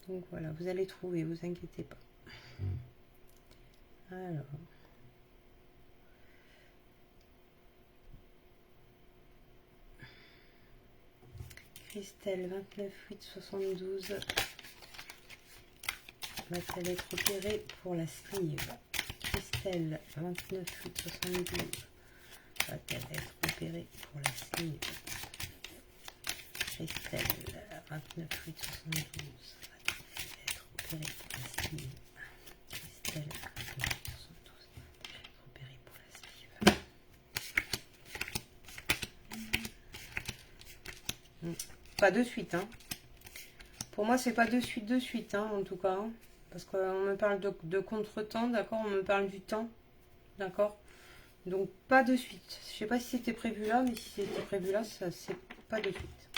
B: Donc, voilà, vous allez trouver, vous inquiétez pas. Alors. Christelle, 29-8-72. Va-t-elle être opérée pour la sleeve? Christelle, 29-8-72. Va-t-elle être opérée pour la sleeve? Christelle, 29-8-72. Va-t-elle être opérée pour la sleeve? Christelle, 29-8-72. Va-t-elle être opérée pour la sleeve? Pas de suite, hein. Pour moi, c'est pas de suite, hein, en tout cas. Hein, parce qu'on me parle de contretemps, d'accord? On me parle du temps, d'accord? Donc, pas de suite. Je sais pas si c'était prévu là, mais si c'était prévu là, ça c'est pas de suite.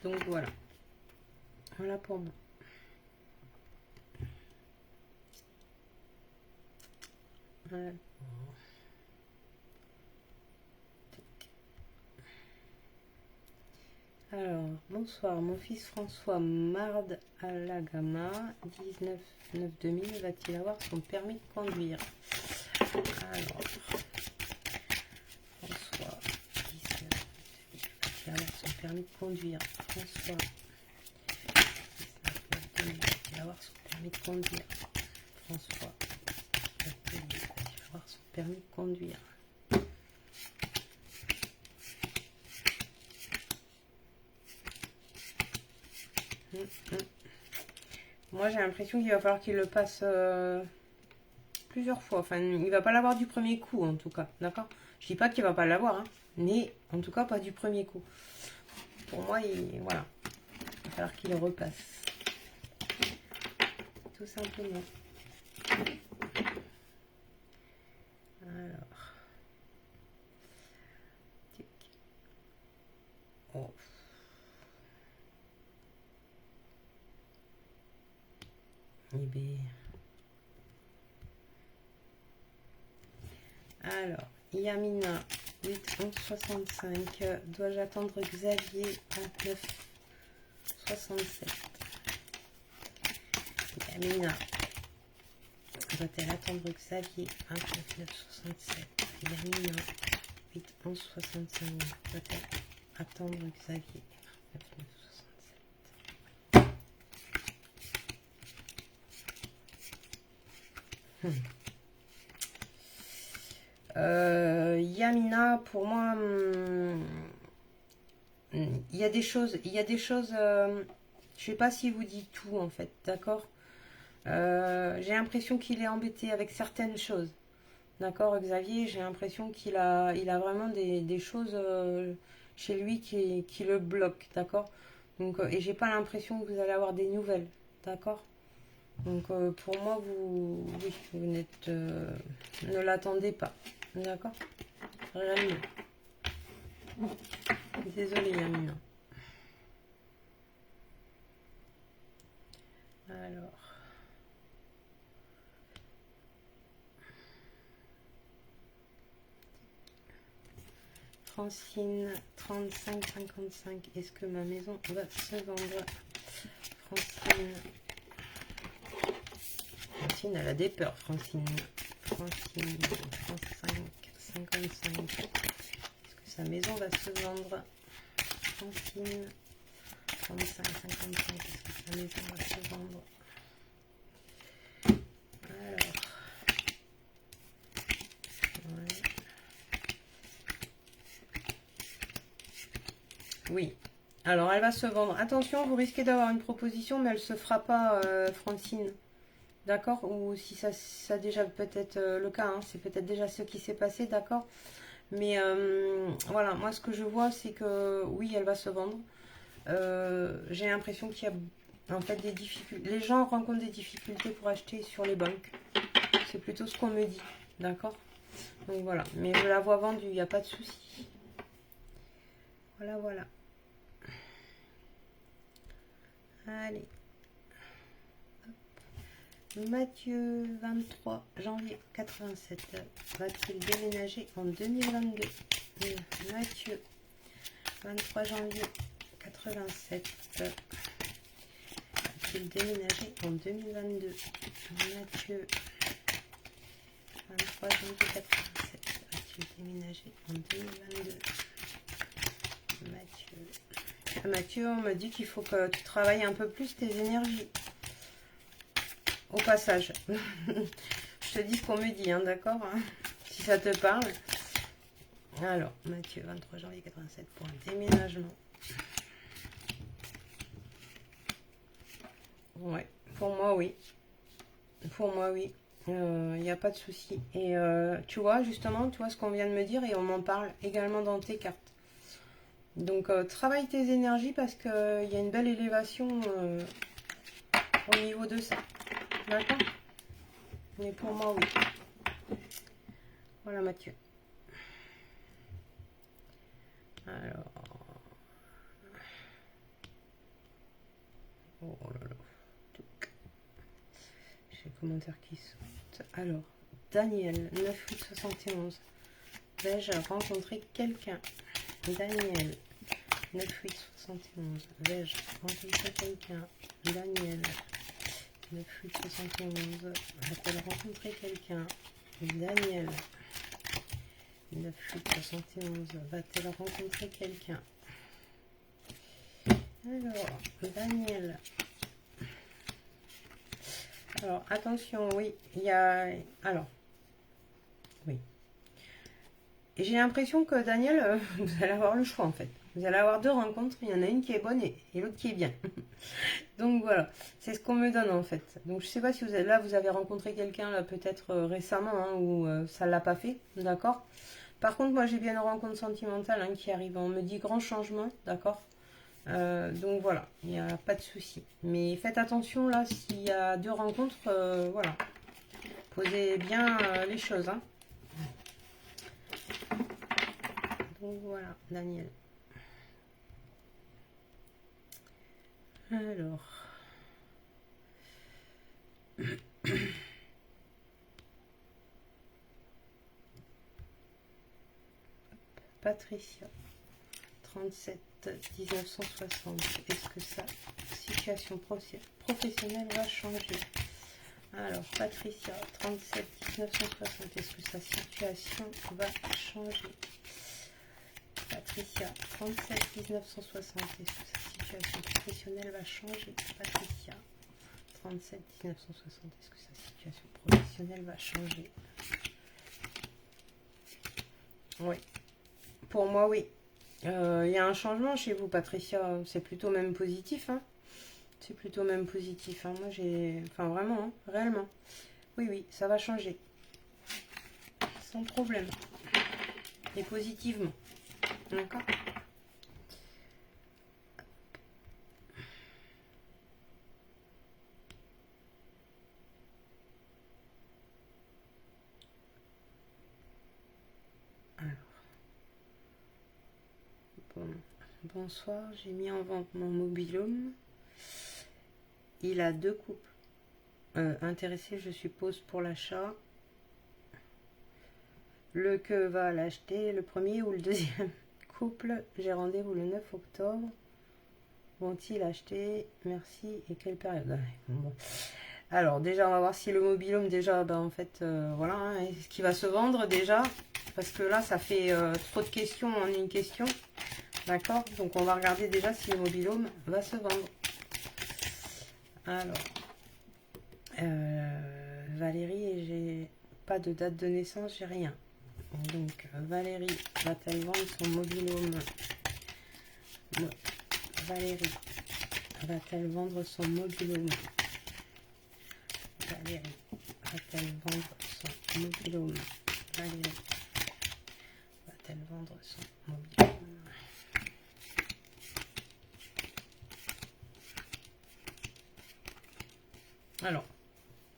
B: Donc, voilà. Voilà pour moi. Voilà. Alors, bonsoir, mon fils François Mard Alagama, 19-9-2000, va-t-il avoir son permis de conduire? Alors, François, 19-9-2000, va-t-il avoir son permis de conduire? François, 19-9-2000, va-t-il avoir son permis de conduire? François, 19-9-2000, va-t-il avoir son permis de conduire? Moi, j'ai l'impression qu'il va falloir qu'il le passe plusieurs fois. Enfin, il va pas l'avoir du premier coup, en tout cas. D'accord? Je dis pas qu'il va pas l'avoir, hein, mais en tout cas, pas du premier coup. Pour moi, voilà. Il va falloir qu'il le repasse. Tout simplement. Alors. Oh. Eh bien. Alors, Yamina, 8-11-65. Dois-je attendre Xavier, 29-67? Yamina, doit-elle attendre Xavier, 29-9-67? Yamina, 8-11-65. Doit-elle attendre Xavier, 29-67? Yamina, pour moi, il y a des choses, je sais pas si vous dit tout en fait, d'accord? J'ai l'impression qu'il est embêté avec certaines choses, d'accord, Xavier, j'ai l'impression qu'il a vraiment des choses chez lui qui le bloquent, d'accord? Donc, et j'ai pas l'impression que vous allez avoir des nouvelles, d'accord? Donc pour moi, vous n'êtes, ne l'attendez pas, d'accord? Réellement. Désolée, Yamina. Alors. Francine, 35,55. Est-ce que ma maison va se vendre? Francine. Francine, elle a des peurs, Francine. Francine, 35,55. Est-ce que sa maison va se vendre? Francine, 35,55. Est-ce que sa maison va se vendre? Alors. Ouais. Oui. Alors, elle va se vendre. Attention, vous risquez d'avoir une proposition, mais elle se fera pas, Francine. D'accord? Ou si ça déjà peut-être le cas, hein, c'est peut-être déjà ce qui s'est passé, d'accord? Mais voilà, moi ce que je vois, c'est que oui, elle va se vendre. J'ai l'impression qu'il y a en fait des difficultés. Les gens rencontrent des difficultés pour acheter sur les banques. C'est plutôt ce qu'on me dit, d'accord? Donc voilà, mais je la vois vendue, il n'y a pas de souci. Voilà, voilà. Allez. Mathieu, 23 janvier 87. Va-t-il déménager en 2022? Mathieu, 23 janvier 87. Va-t-il déménager en 2022? Mathieu, 23 janvier 87. Va-t-il déménager en 2022? Mathieu. Mathieu, on me dit qu'il faut que tu travailles un peu plus tes énergies. Au passage. Je te dis ce qu'on me dit, hein, d'accord, hein, si ça te parle. Alors, Mathieu, 23 janvier 87 pour un déménagement. Ouais, pour moi, oui. Pour moi, oui. Il n'y a pas de souci. Et tu vois, justement, tu vois ce qu'on vient de me dire et on m'en parle également dans tes cartes. Donc, travaille tes énergies parce qu'il y a une belle élévation au niveau de ça. D'accord? Mais pour moi, oui. Voilà, Mathieu. Alors. Oh là là. J'ai les commentaires qui sautent. Alors, Daniel, 9,871. Vais-je rencontrer quelqu'un? Daniel, 9,871. Vais-je rencontrer quelqu'un? Daniel, 9,871. Va-t-elle rencontrer quelqu'un? Daniel, 9,871. Va-t-elle rencontrer quelqu'un? Alors, Daniel. Alors, attention, oui, il y a... Alors, oui. Et j'ai l'impression que Daniel, vous allez avoir le choix en fait. Vous allez avoir deux rencontres, il y en a une qui est bonne et l'autre qui est bien. Donc voilà, c'est ce qu'on me donne en fait. Donc je sais pas si vous êtes là, vous avez rencontré quelqu'un là peut-être récemment hein, ou ça l'a pas fait, d'accord. Par contre, moi j'ai bien une rencontre sentimentale hein, qui arrive. On me dit grand changement, d'accord. Donc voilà, il n'y a pas de souci. Mais faites attention là, s'il y a deux rencontres, voilà. Posez bien les choses. Hein. Donc voilà, Daniel. Alors. Patricia. 37 1960. Est-ce que sa situation professionnelle va changer? Alors, Patricia, 37 1960. Est-ce que sa situation va changer? Patricia, 37 1960. Est-ce que sa situation professionnelle va changer? Patricia, 37 1960. Est-ce que sa situation professionnelle va changer? Oui. Pour moi, oui. Il y a un changement chez vous, Patricia. C'est plutôt même positif. Hein. C'est plutôt même positif. Hein. Moi, j'ai... Enfin, vraiment, hein, réellement. Oui, oui, ça va changer. Sans problème. Et positivement. D'accord? Alors. Bon. Bonsoir, j'ai mis en vente mon mobil-home. Il a deux couples intéressés, je suppose, pour l'achat. Le que va l'acheter, le premier ou le deuxième? couple. J'ai rendez-vous le 9 octobre. Vont-ils acheter? Merci. Et quelle période? Ouais, bon. Alors, déjà, on va voir si le mobil-home, déjà, ben, en fait, voilà, hein, ce qui va se vendre, déjà. Parce que là, ça fait trop de questions en une question. D'accord? Donc, on va regarder déjà si le mobil-home va se vendre. Alors, Valérie, j'ai pas de date de naissance, j'ai rien. Donc, Valérie va-t-elle vendre son mobil-home? Valérie va-t-elle vendre son mobil-home? Valérie va-t-elle vendre son mobil-home? Valérie va-t-elle vendre son mobil-home? Alors,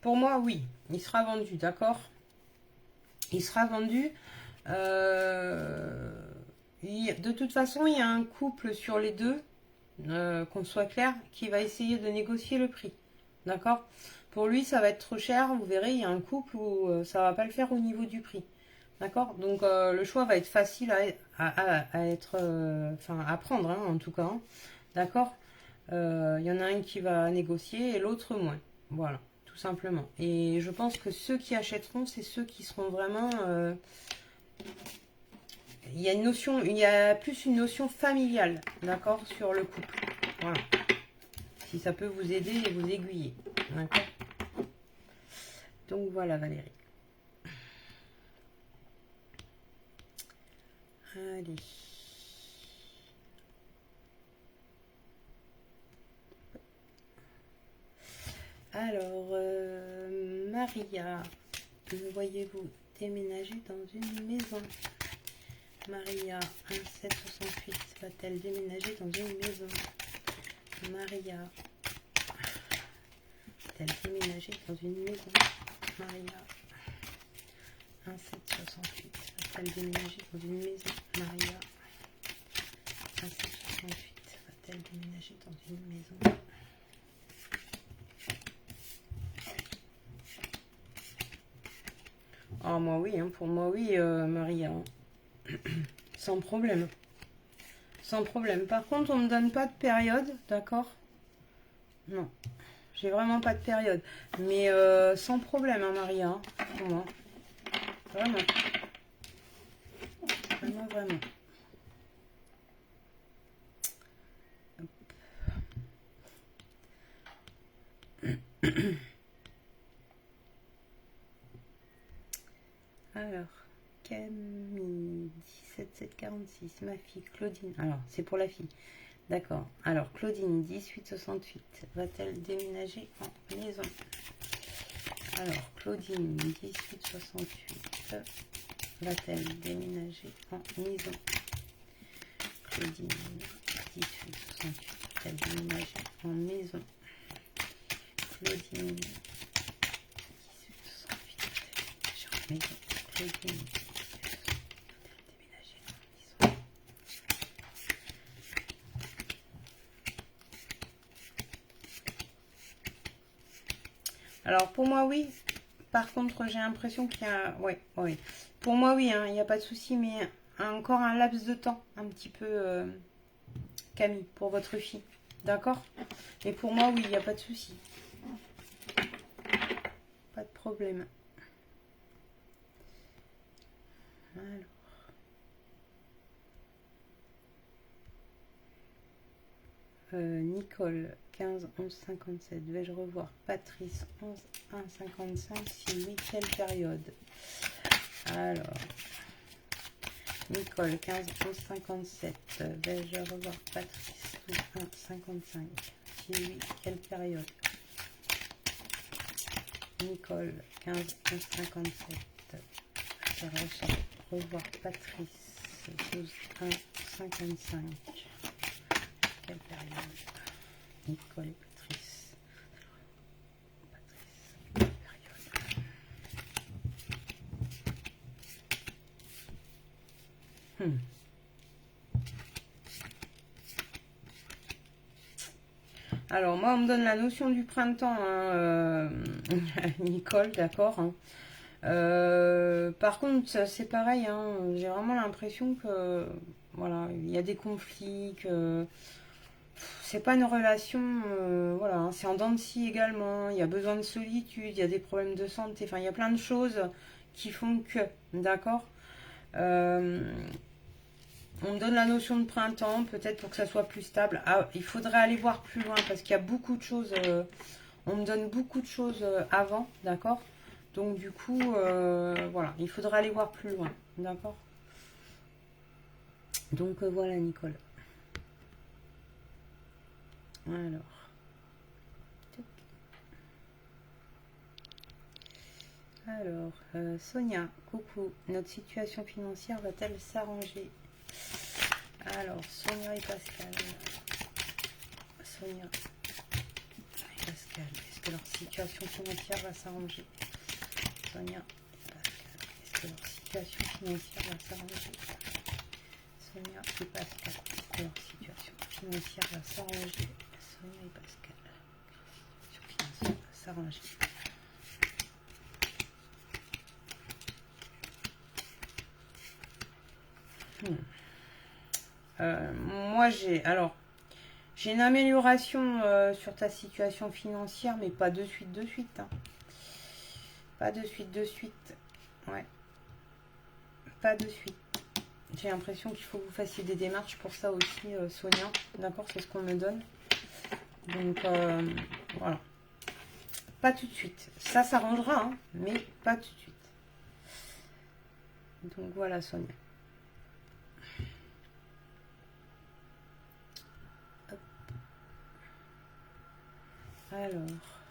B: pour moi, oui, il sera vendu, d'accord? Il sera vendu. De toute façon, il y a un couple sur les deux, qu'on soit clair, qui va essayer de négocier le prix. D'accord? Pour lui, ça va être trop cher. Vous verrez, il y a un couple où ça va pas le faire au niveau du prix. D'accord? Donc, le choix va être facile à être, à prendre, hein, en tout cas. Hein. D'accord? Il y en a un qui va négocier et l'autre moins. Voilà, tout simplement. Et je pense que ceux qui achèteront, c'est ceux qui seront vraiment... il y a une notion, il y a plus une notion familiale, d'accord, sur le couple. Voilà. Si ça peut vous aider et vous aiguiller. D'accord. Donc voilà, Valérie. Allez. Alors, Maria, me voyez-vous déménager dans une maison? Maria, 1768, va-t-elle déménager dans une maison? Maria, va-t-elle déménager dans une maison? Maria, 1768, va-t-elle déménager dans une maison? Maria, 1768, va-t-elle déménager dans une maison? Ah, moi oui, hein, pour moi oui, Maria. Sans problème. Sans problème. Par contre, on ne me donne pas de période, d'accord? Non. J'ai vraiment pas de période. Mais sans problème, hein, Maria. Hein, pour moi. Vraiment. Vraiment, vraiment. Alors, Camille, 17746, ma fille, Claudine. Alors, c'est pour la fille. D'accord. Alors, Claudine, 1868, va-t-elle déménager en maison? Alors, Claudine, 1868, va-t-elle déménager en maison? Claudine, 1868, va-t-elle déménager en maison? Claudine, 1868, va-t-elle déménager en maison? Claudine, déménager en maison. Alors, pour moi, oui. Par contre, j'ai l'impression qu'il y a... Oui, oui. Pour moi, oui, hein, il n'y a pas de souci, mais encore un laps de temps, un petit peu, Camille, pour votre fille. D'accord? Et pour moi, oui, il n'y a pas de souci. Pas de problème. Alors. Nicole, 15 11 57. Vais-je revoir Patrice, 11 1 55? Si oui, quelle période? Alors, Nicole, 15 11 57. Vais-je revoir Patrice, 12 1 55? Si oui, quelle période? Nicole, 15 11 57. Je revoir Patrice, 12 1 55. Quelle période? Nicole et Patrice. Quelle période? Alors, moi, on me donne la notion du printemps, hein, Nicole, d'accord. Hein. Par contre, c'est pareil, hein, j'ai vraiment l'impression que voilà, il y a des conflits, que c'est pas une relation, voilà, hein, c'est en dents de scie également, il y a besoin de solitude, il y a des problèmes de santé, enfin il y a plein de choses qui font que, d'accord. On me donne la notion de printemps, peut-être pour que ça soit plus stable. Ah, il faudrait aller voir plus loin parce qu'il y a beaucoup de choses. On me donne beaucoup de choses avant, d'accord. Donc du coup, voilà, il faudra aller voir plus loin, d'accord. Donc voilà, Nicole. Alors. Alors, Sonia, coucou. Notre situation financière va-t-elle s'arranger? Alors, Sonia et Pascal. Sonia et Pascal. Est-ce que leur situation financière va s'arranger? Sonia et Pascal. Est-ce que leur situation financière va s'arranger? Sonia et Pascal. Est-ce que leur situation financière va s'arranger? Sonia et Pascal. Leur situation financière va s'arranger. Moi j'ai une amélioration sur ta situation financière, mais pas de suite hein. Pas de suite, ouais, pas de suite. J'ai l'impression qu'il faut que vous fassiez des démarches pour ça aussi, Sonia, d'accord, c'est ce qu'on me donne. Donc voilà, pas tout de suite, ça s'arrangera, hein, mais pas tout de suite. Donc voilà, Sonia. Alors,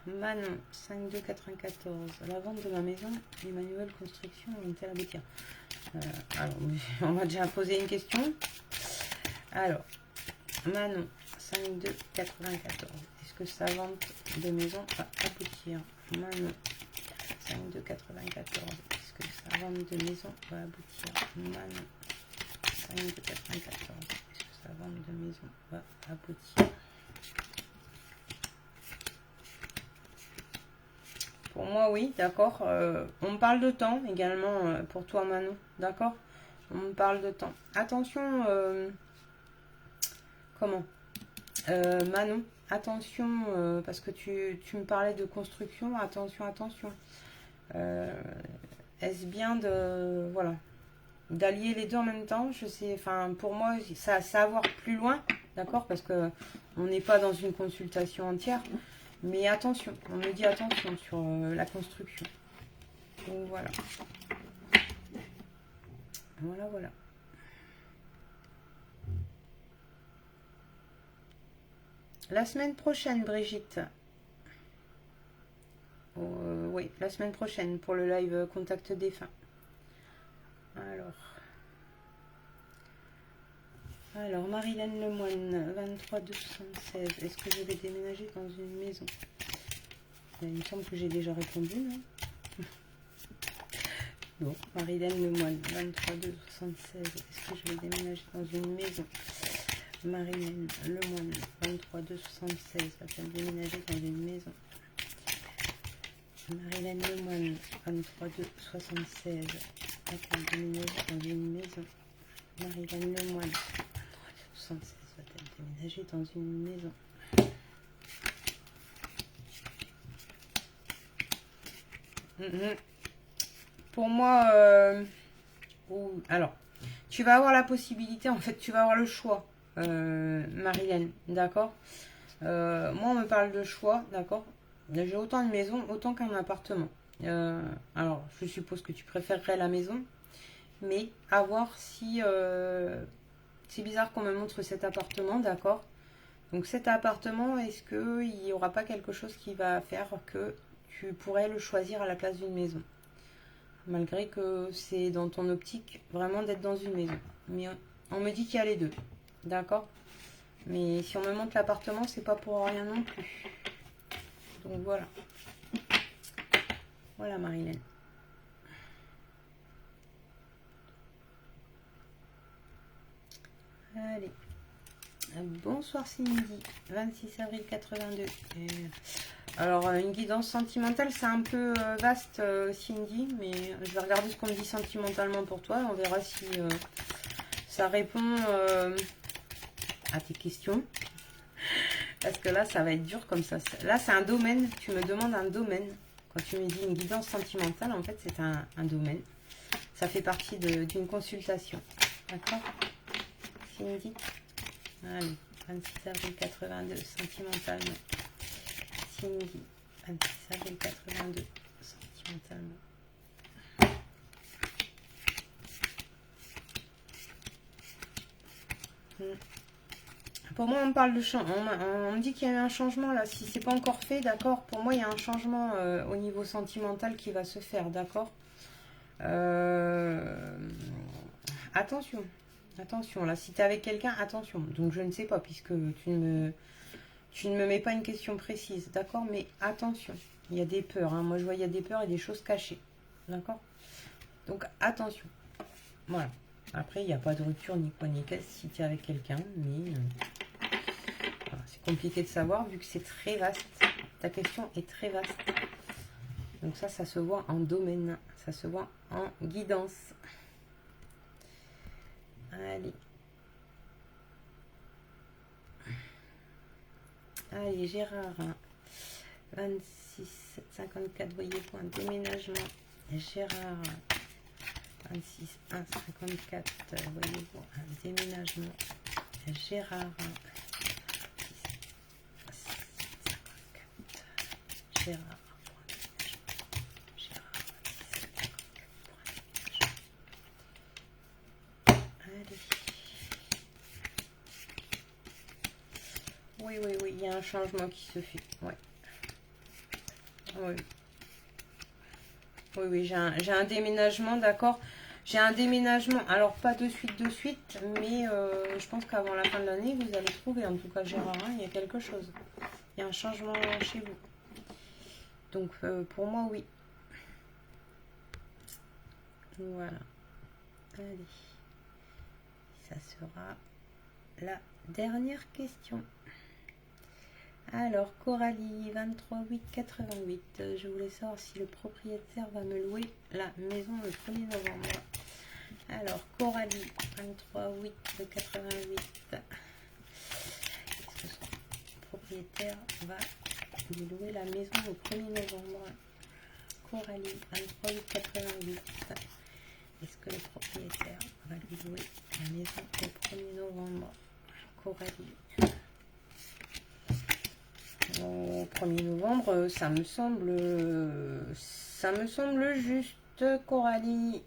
B: Manon, 5294. La vente de ma maison et ma nouvelle construction vont-elles aboutir? Alors, on m'a déjà posé une question. Alors, Manon, 5294. Est-ce que sa vente de maison va aboutir? Manon, 5294. Est-ce que sa vente de maison va aboutir? Manon, 5294. Est-ce que sa vente de maison va aboutir? Pour moi, oui, d'accord. On me parle de temps également pour toi, Manon, d'accord. On me parle de temps. Attention, comment Manon, attention, parce que tu me parlais de construction. Attention, attention. Est-ce bien de... Voilà. D'allier les deux en même temps? Je sais, enfin, pour moi, ça à voir plus loin, d'accord. Parce que on n'est pas dans une consultation entière. Mais attention, on me dit attention sur la construction. Donc voilà. Voilà, voilà. La semaine prochaine, Brigitte. Oui, la semaine prochaine pour le live Contact défunt. Alors, Marilène Lemoine, 23 276. Est-ce que je vais déménager dans une maison? Il me semble que j'ai déjà répondu, non? Non, Marilène Lemoine, 23 276. Est-ce que je vais déménager dans une maison? Marilène Lemoine, 23 276. Va-t-elle déménager dans une maison? Marilène Lemoine, 23 276. Va-t-elle déménager dans une maison? Marilène Lemoine, 76, va-t-elle déménager dans une maison? Pour moi, alors, tu vas avoir la possibilité, en fait, tu vas avoir le choix, Marilène, d'accord. Moi, on me parle de choix, d'accord. J'ai autant une maison, autant qu'un appartement. Alors, je suppose que tu préférerais la maison, mais à voir si... c'est bizarre qu'on me montre cet appartement, d'accord. Donc cet appartement, est-ce qu'il n'y aura pas quelque chose qui va faire que tu pourrais le choisir à la place d'une maison? Malgré que c'est dans ton optique vraiment d'être dans une maison. Mais on me dit qu'il y a les deux, d'accord. Mais si on me montre l'appartement, c'est pas pour rien non plus. Donc voilà. Voilà, Marilène. Allez. Bonsoir Cindy, 26 avril 82. Alors, une guidance sentimentale, c'est un peu vaste, Cindy, mais je vais regarder ce qu'on me dit sentimentalement pour toi. On verra si ça répond à tes questions. Parce que là, ça va être dur comme ça. Là, c'est un domaine. Tu me demandes un domaine. Quand tu me dis une guidance sentimentale, en fait, c'est un domaine. Ça fait partie d'une consultation. D'accord, Cindy? Allez, 26 avril 82, sentimentalement. Cindy, 26 avril 82, sentimentalement. Pour moi, on parle de changement. On me dit qu'il y a eu un changement là. Si c'est pas encore fait, d'accord. Pour moi, il y a un changement au niveau sentimental qui va se faire, d'accord. Attention, attention. Là, si tu es avec quelqu'un, attention. Donc, je ne sais pas puisque tu ne me mets pas une question précise, d'accord. Mais attention, il y a des peurs. Hein. Moi, je vois il y a des peurs et des choses cachées, d'accord. Donc, attention. Voilà. Après, il n'y a pas de rupture ni quoi ni qu'est-ce si tu es avec quelqu'un, mais voilà, c'est compliqué de savoir vu que c'est très vaste. Ta question est très vaste. Donc ça se voit en domaine, ça se voit en guidance. Allez. Allez, Gérard, 26, 54, voyez-vous, un déménagement. Gérard, 26, 1, 54, voyez-vous, un déménagement. Gérard, 54, Gérard, allez. Oui, oui, oui, il y a un changement qui se fait, ouais. Oui. Oui, oui, j'ai un déménagement, d'accord. J'ai un déménagement, alors pas de suite, mais je pense qu'avant la fin de l'année, vous allez trouver, en tout cas Gérard, hein, il y a quelque chose. Il y a un changement chez vous. Donc, pour moi, oui. Voilà. Allez. Ça sera la dernière question. Alors, Coralie, 23 8 88. Je voulais savoir si le propriétaire va me louer la maison le 1er novembre. Alors, Coralie, 23 8 88. Est-ce que son propriétaire va lui louer la maison le 1er novembre? Coralie, 23 8 88. Est-ce que le propriétaire va lui louer la maison le 1er novembre? Coralie. Au 1er novembre, ça me semble juste, Coralie.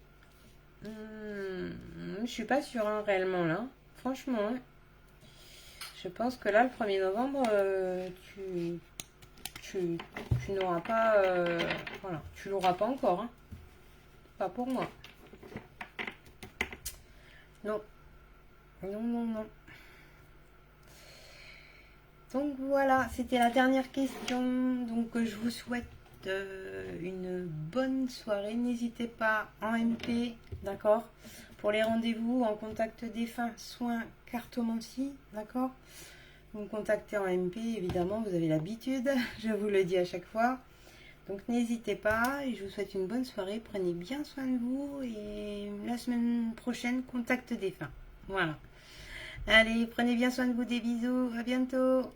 B: Je suis pas sûre, hein, réellement, là. Franchement, hein. Je pense que là, le 1er novembre, tu n'auras pas... voilà, tu l'auras pas encore, hein. Pas pour moi. Non. Non, non, non. Donc voilà, c'était la dernière question. Donc je vous souhaite une bonne soirée. N'hésitez pas en MP, d'accord, pour les rendez-vous en contact défunt, soins, cartomancie, d'accord. Vous me contactez en MP, évidemment, vous avez l'habitude, je vous le dis à chaque fois. Donc n'hésitez pas et je vous souhaite une bonne soirée. Prenez bien soin de vous et la semaine prochaine, contact défunt. Voilà. Allez, prenez bien soin de vous, des bisous, à bientôt.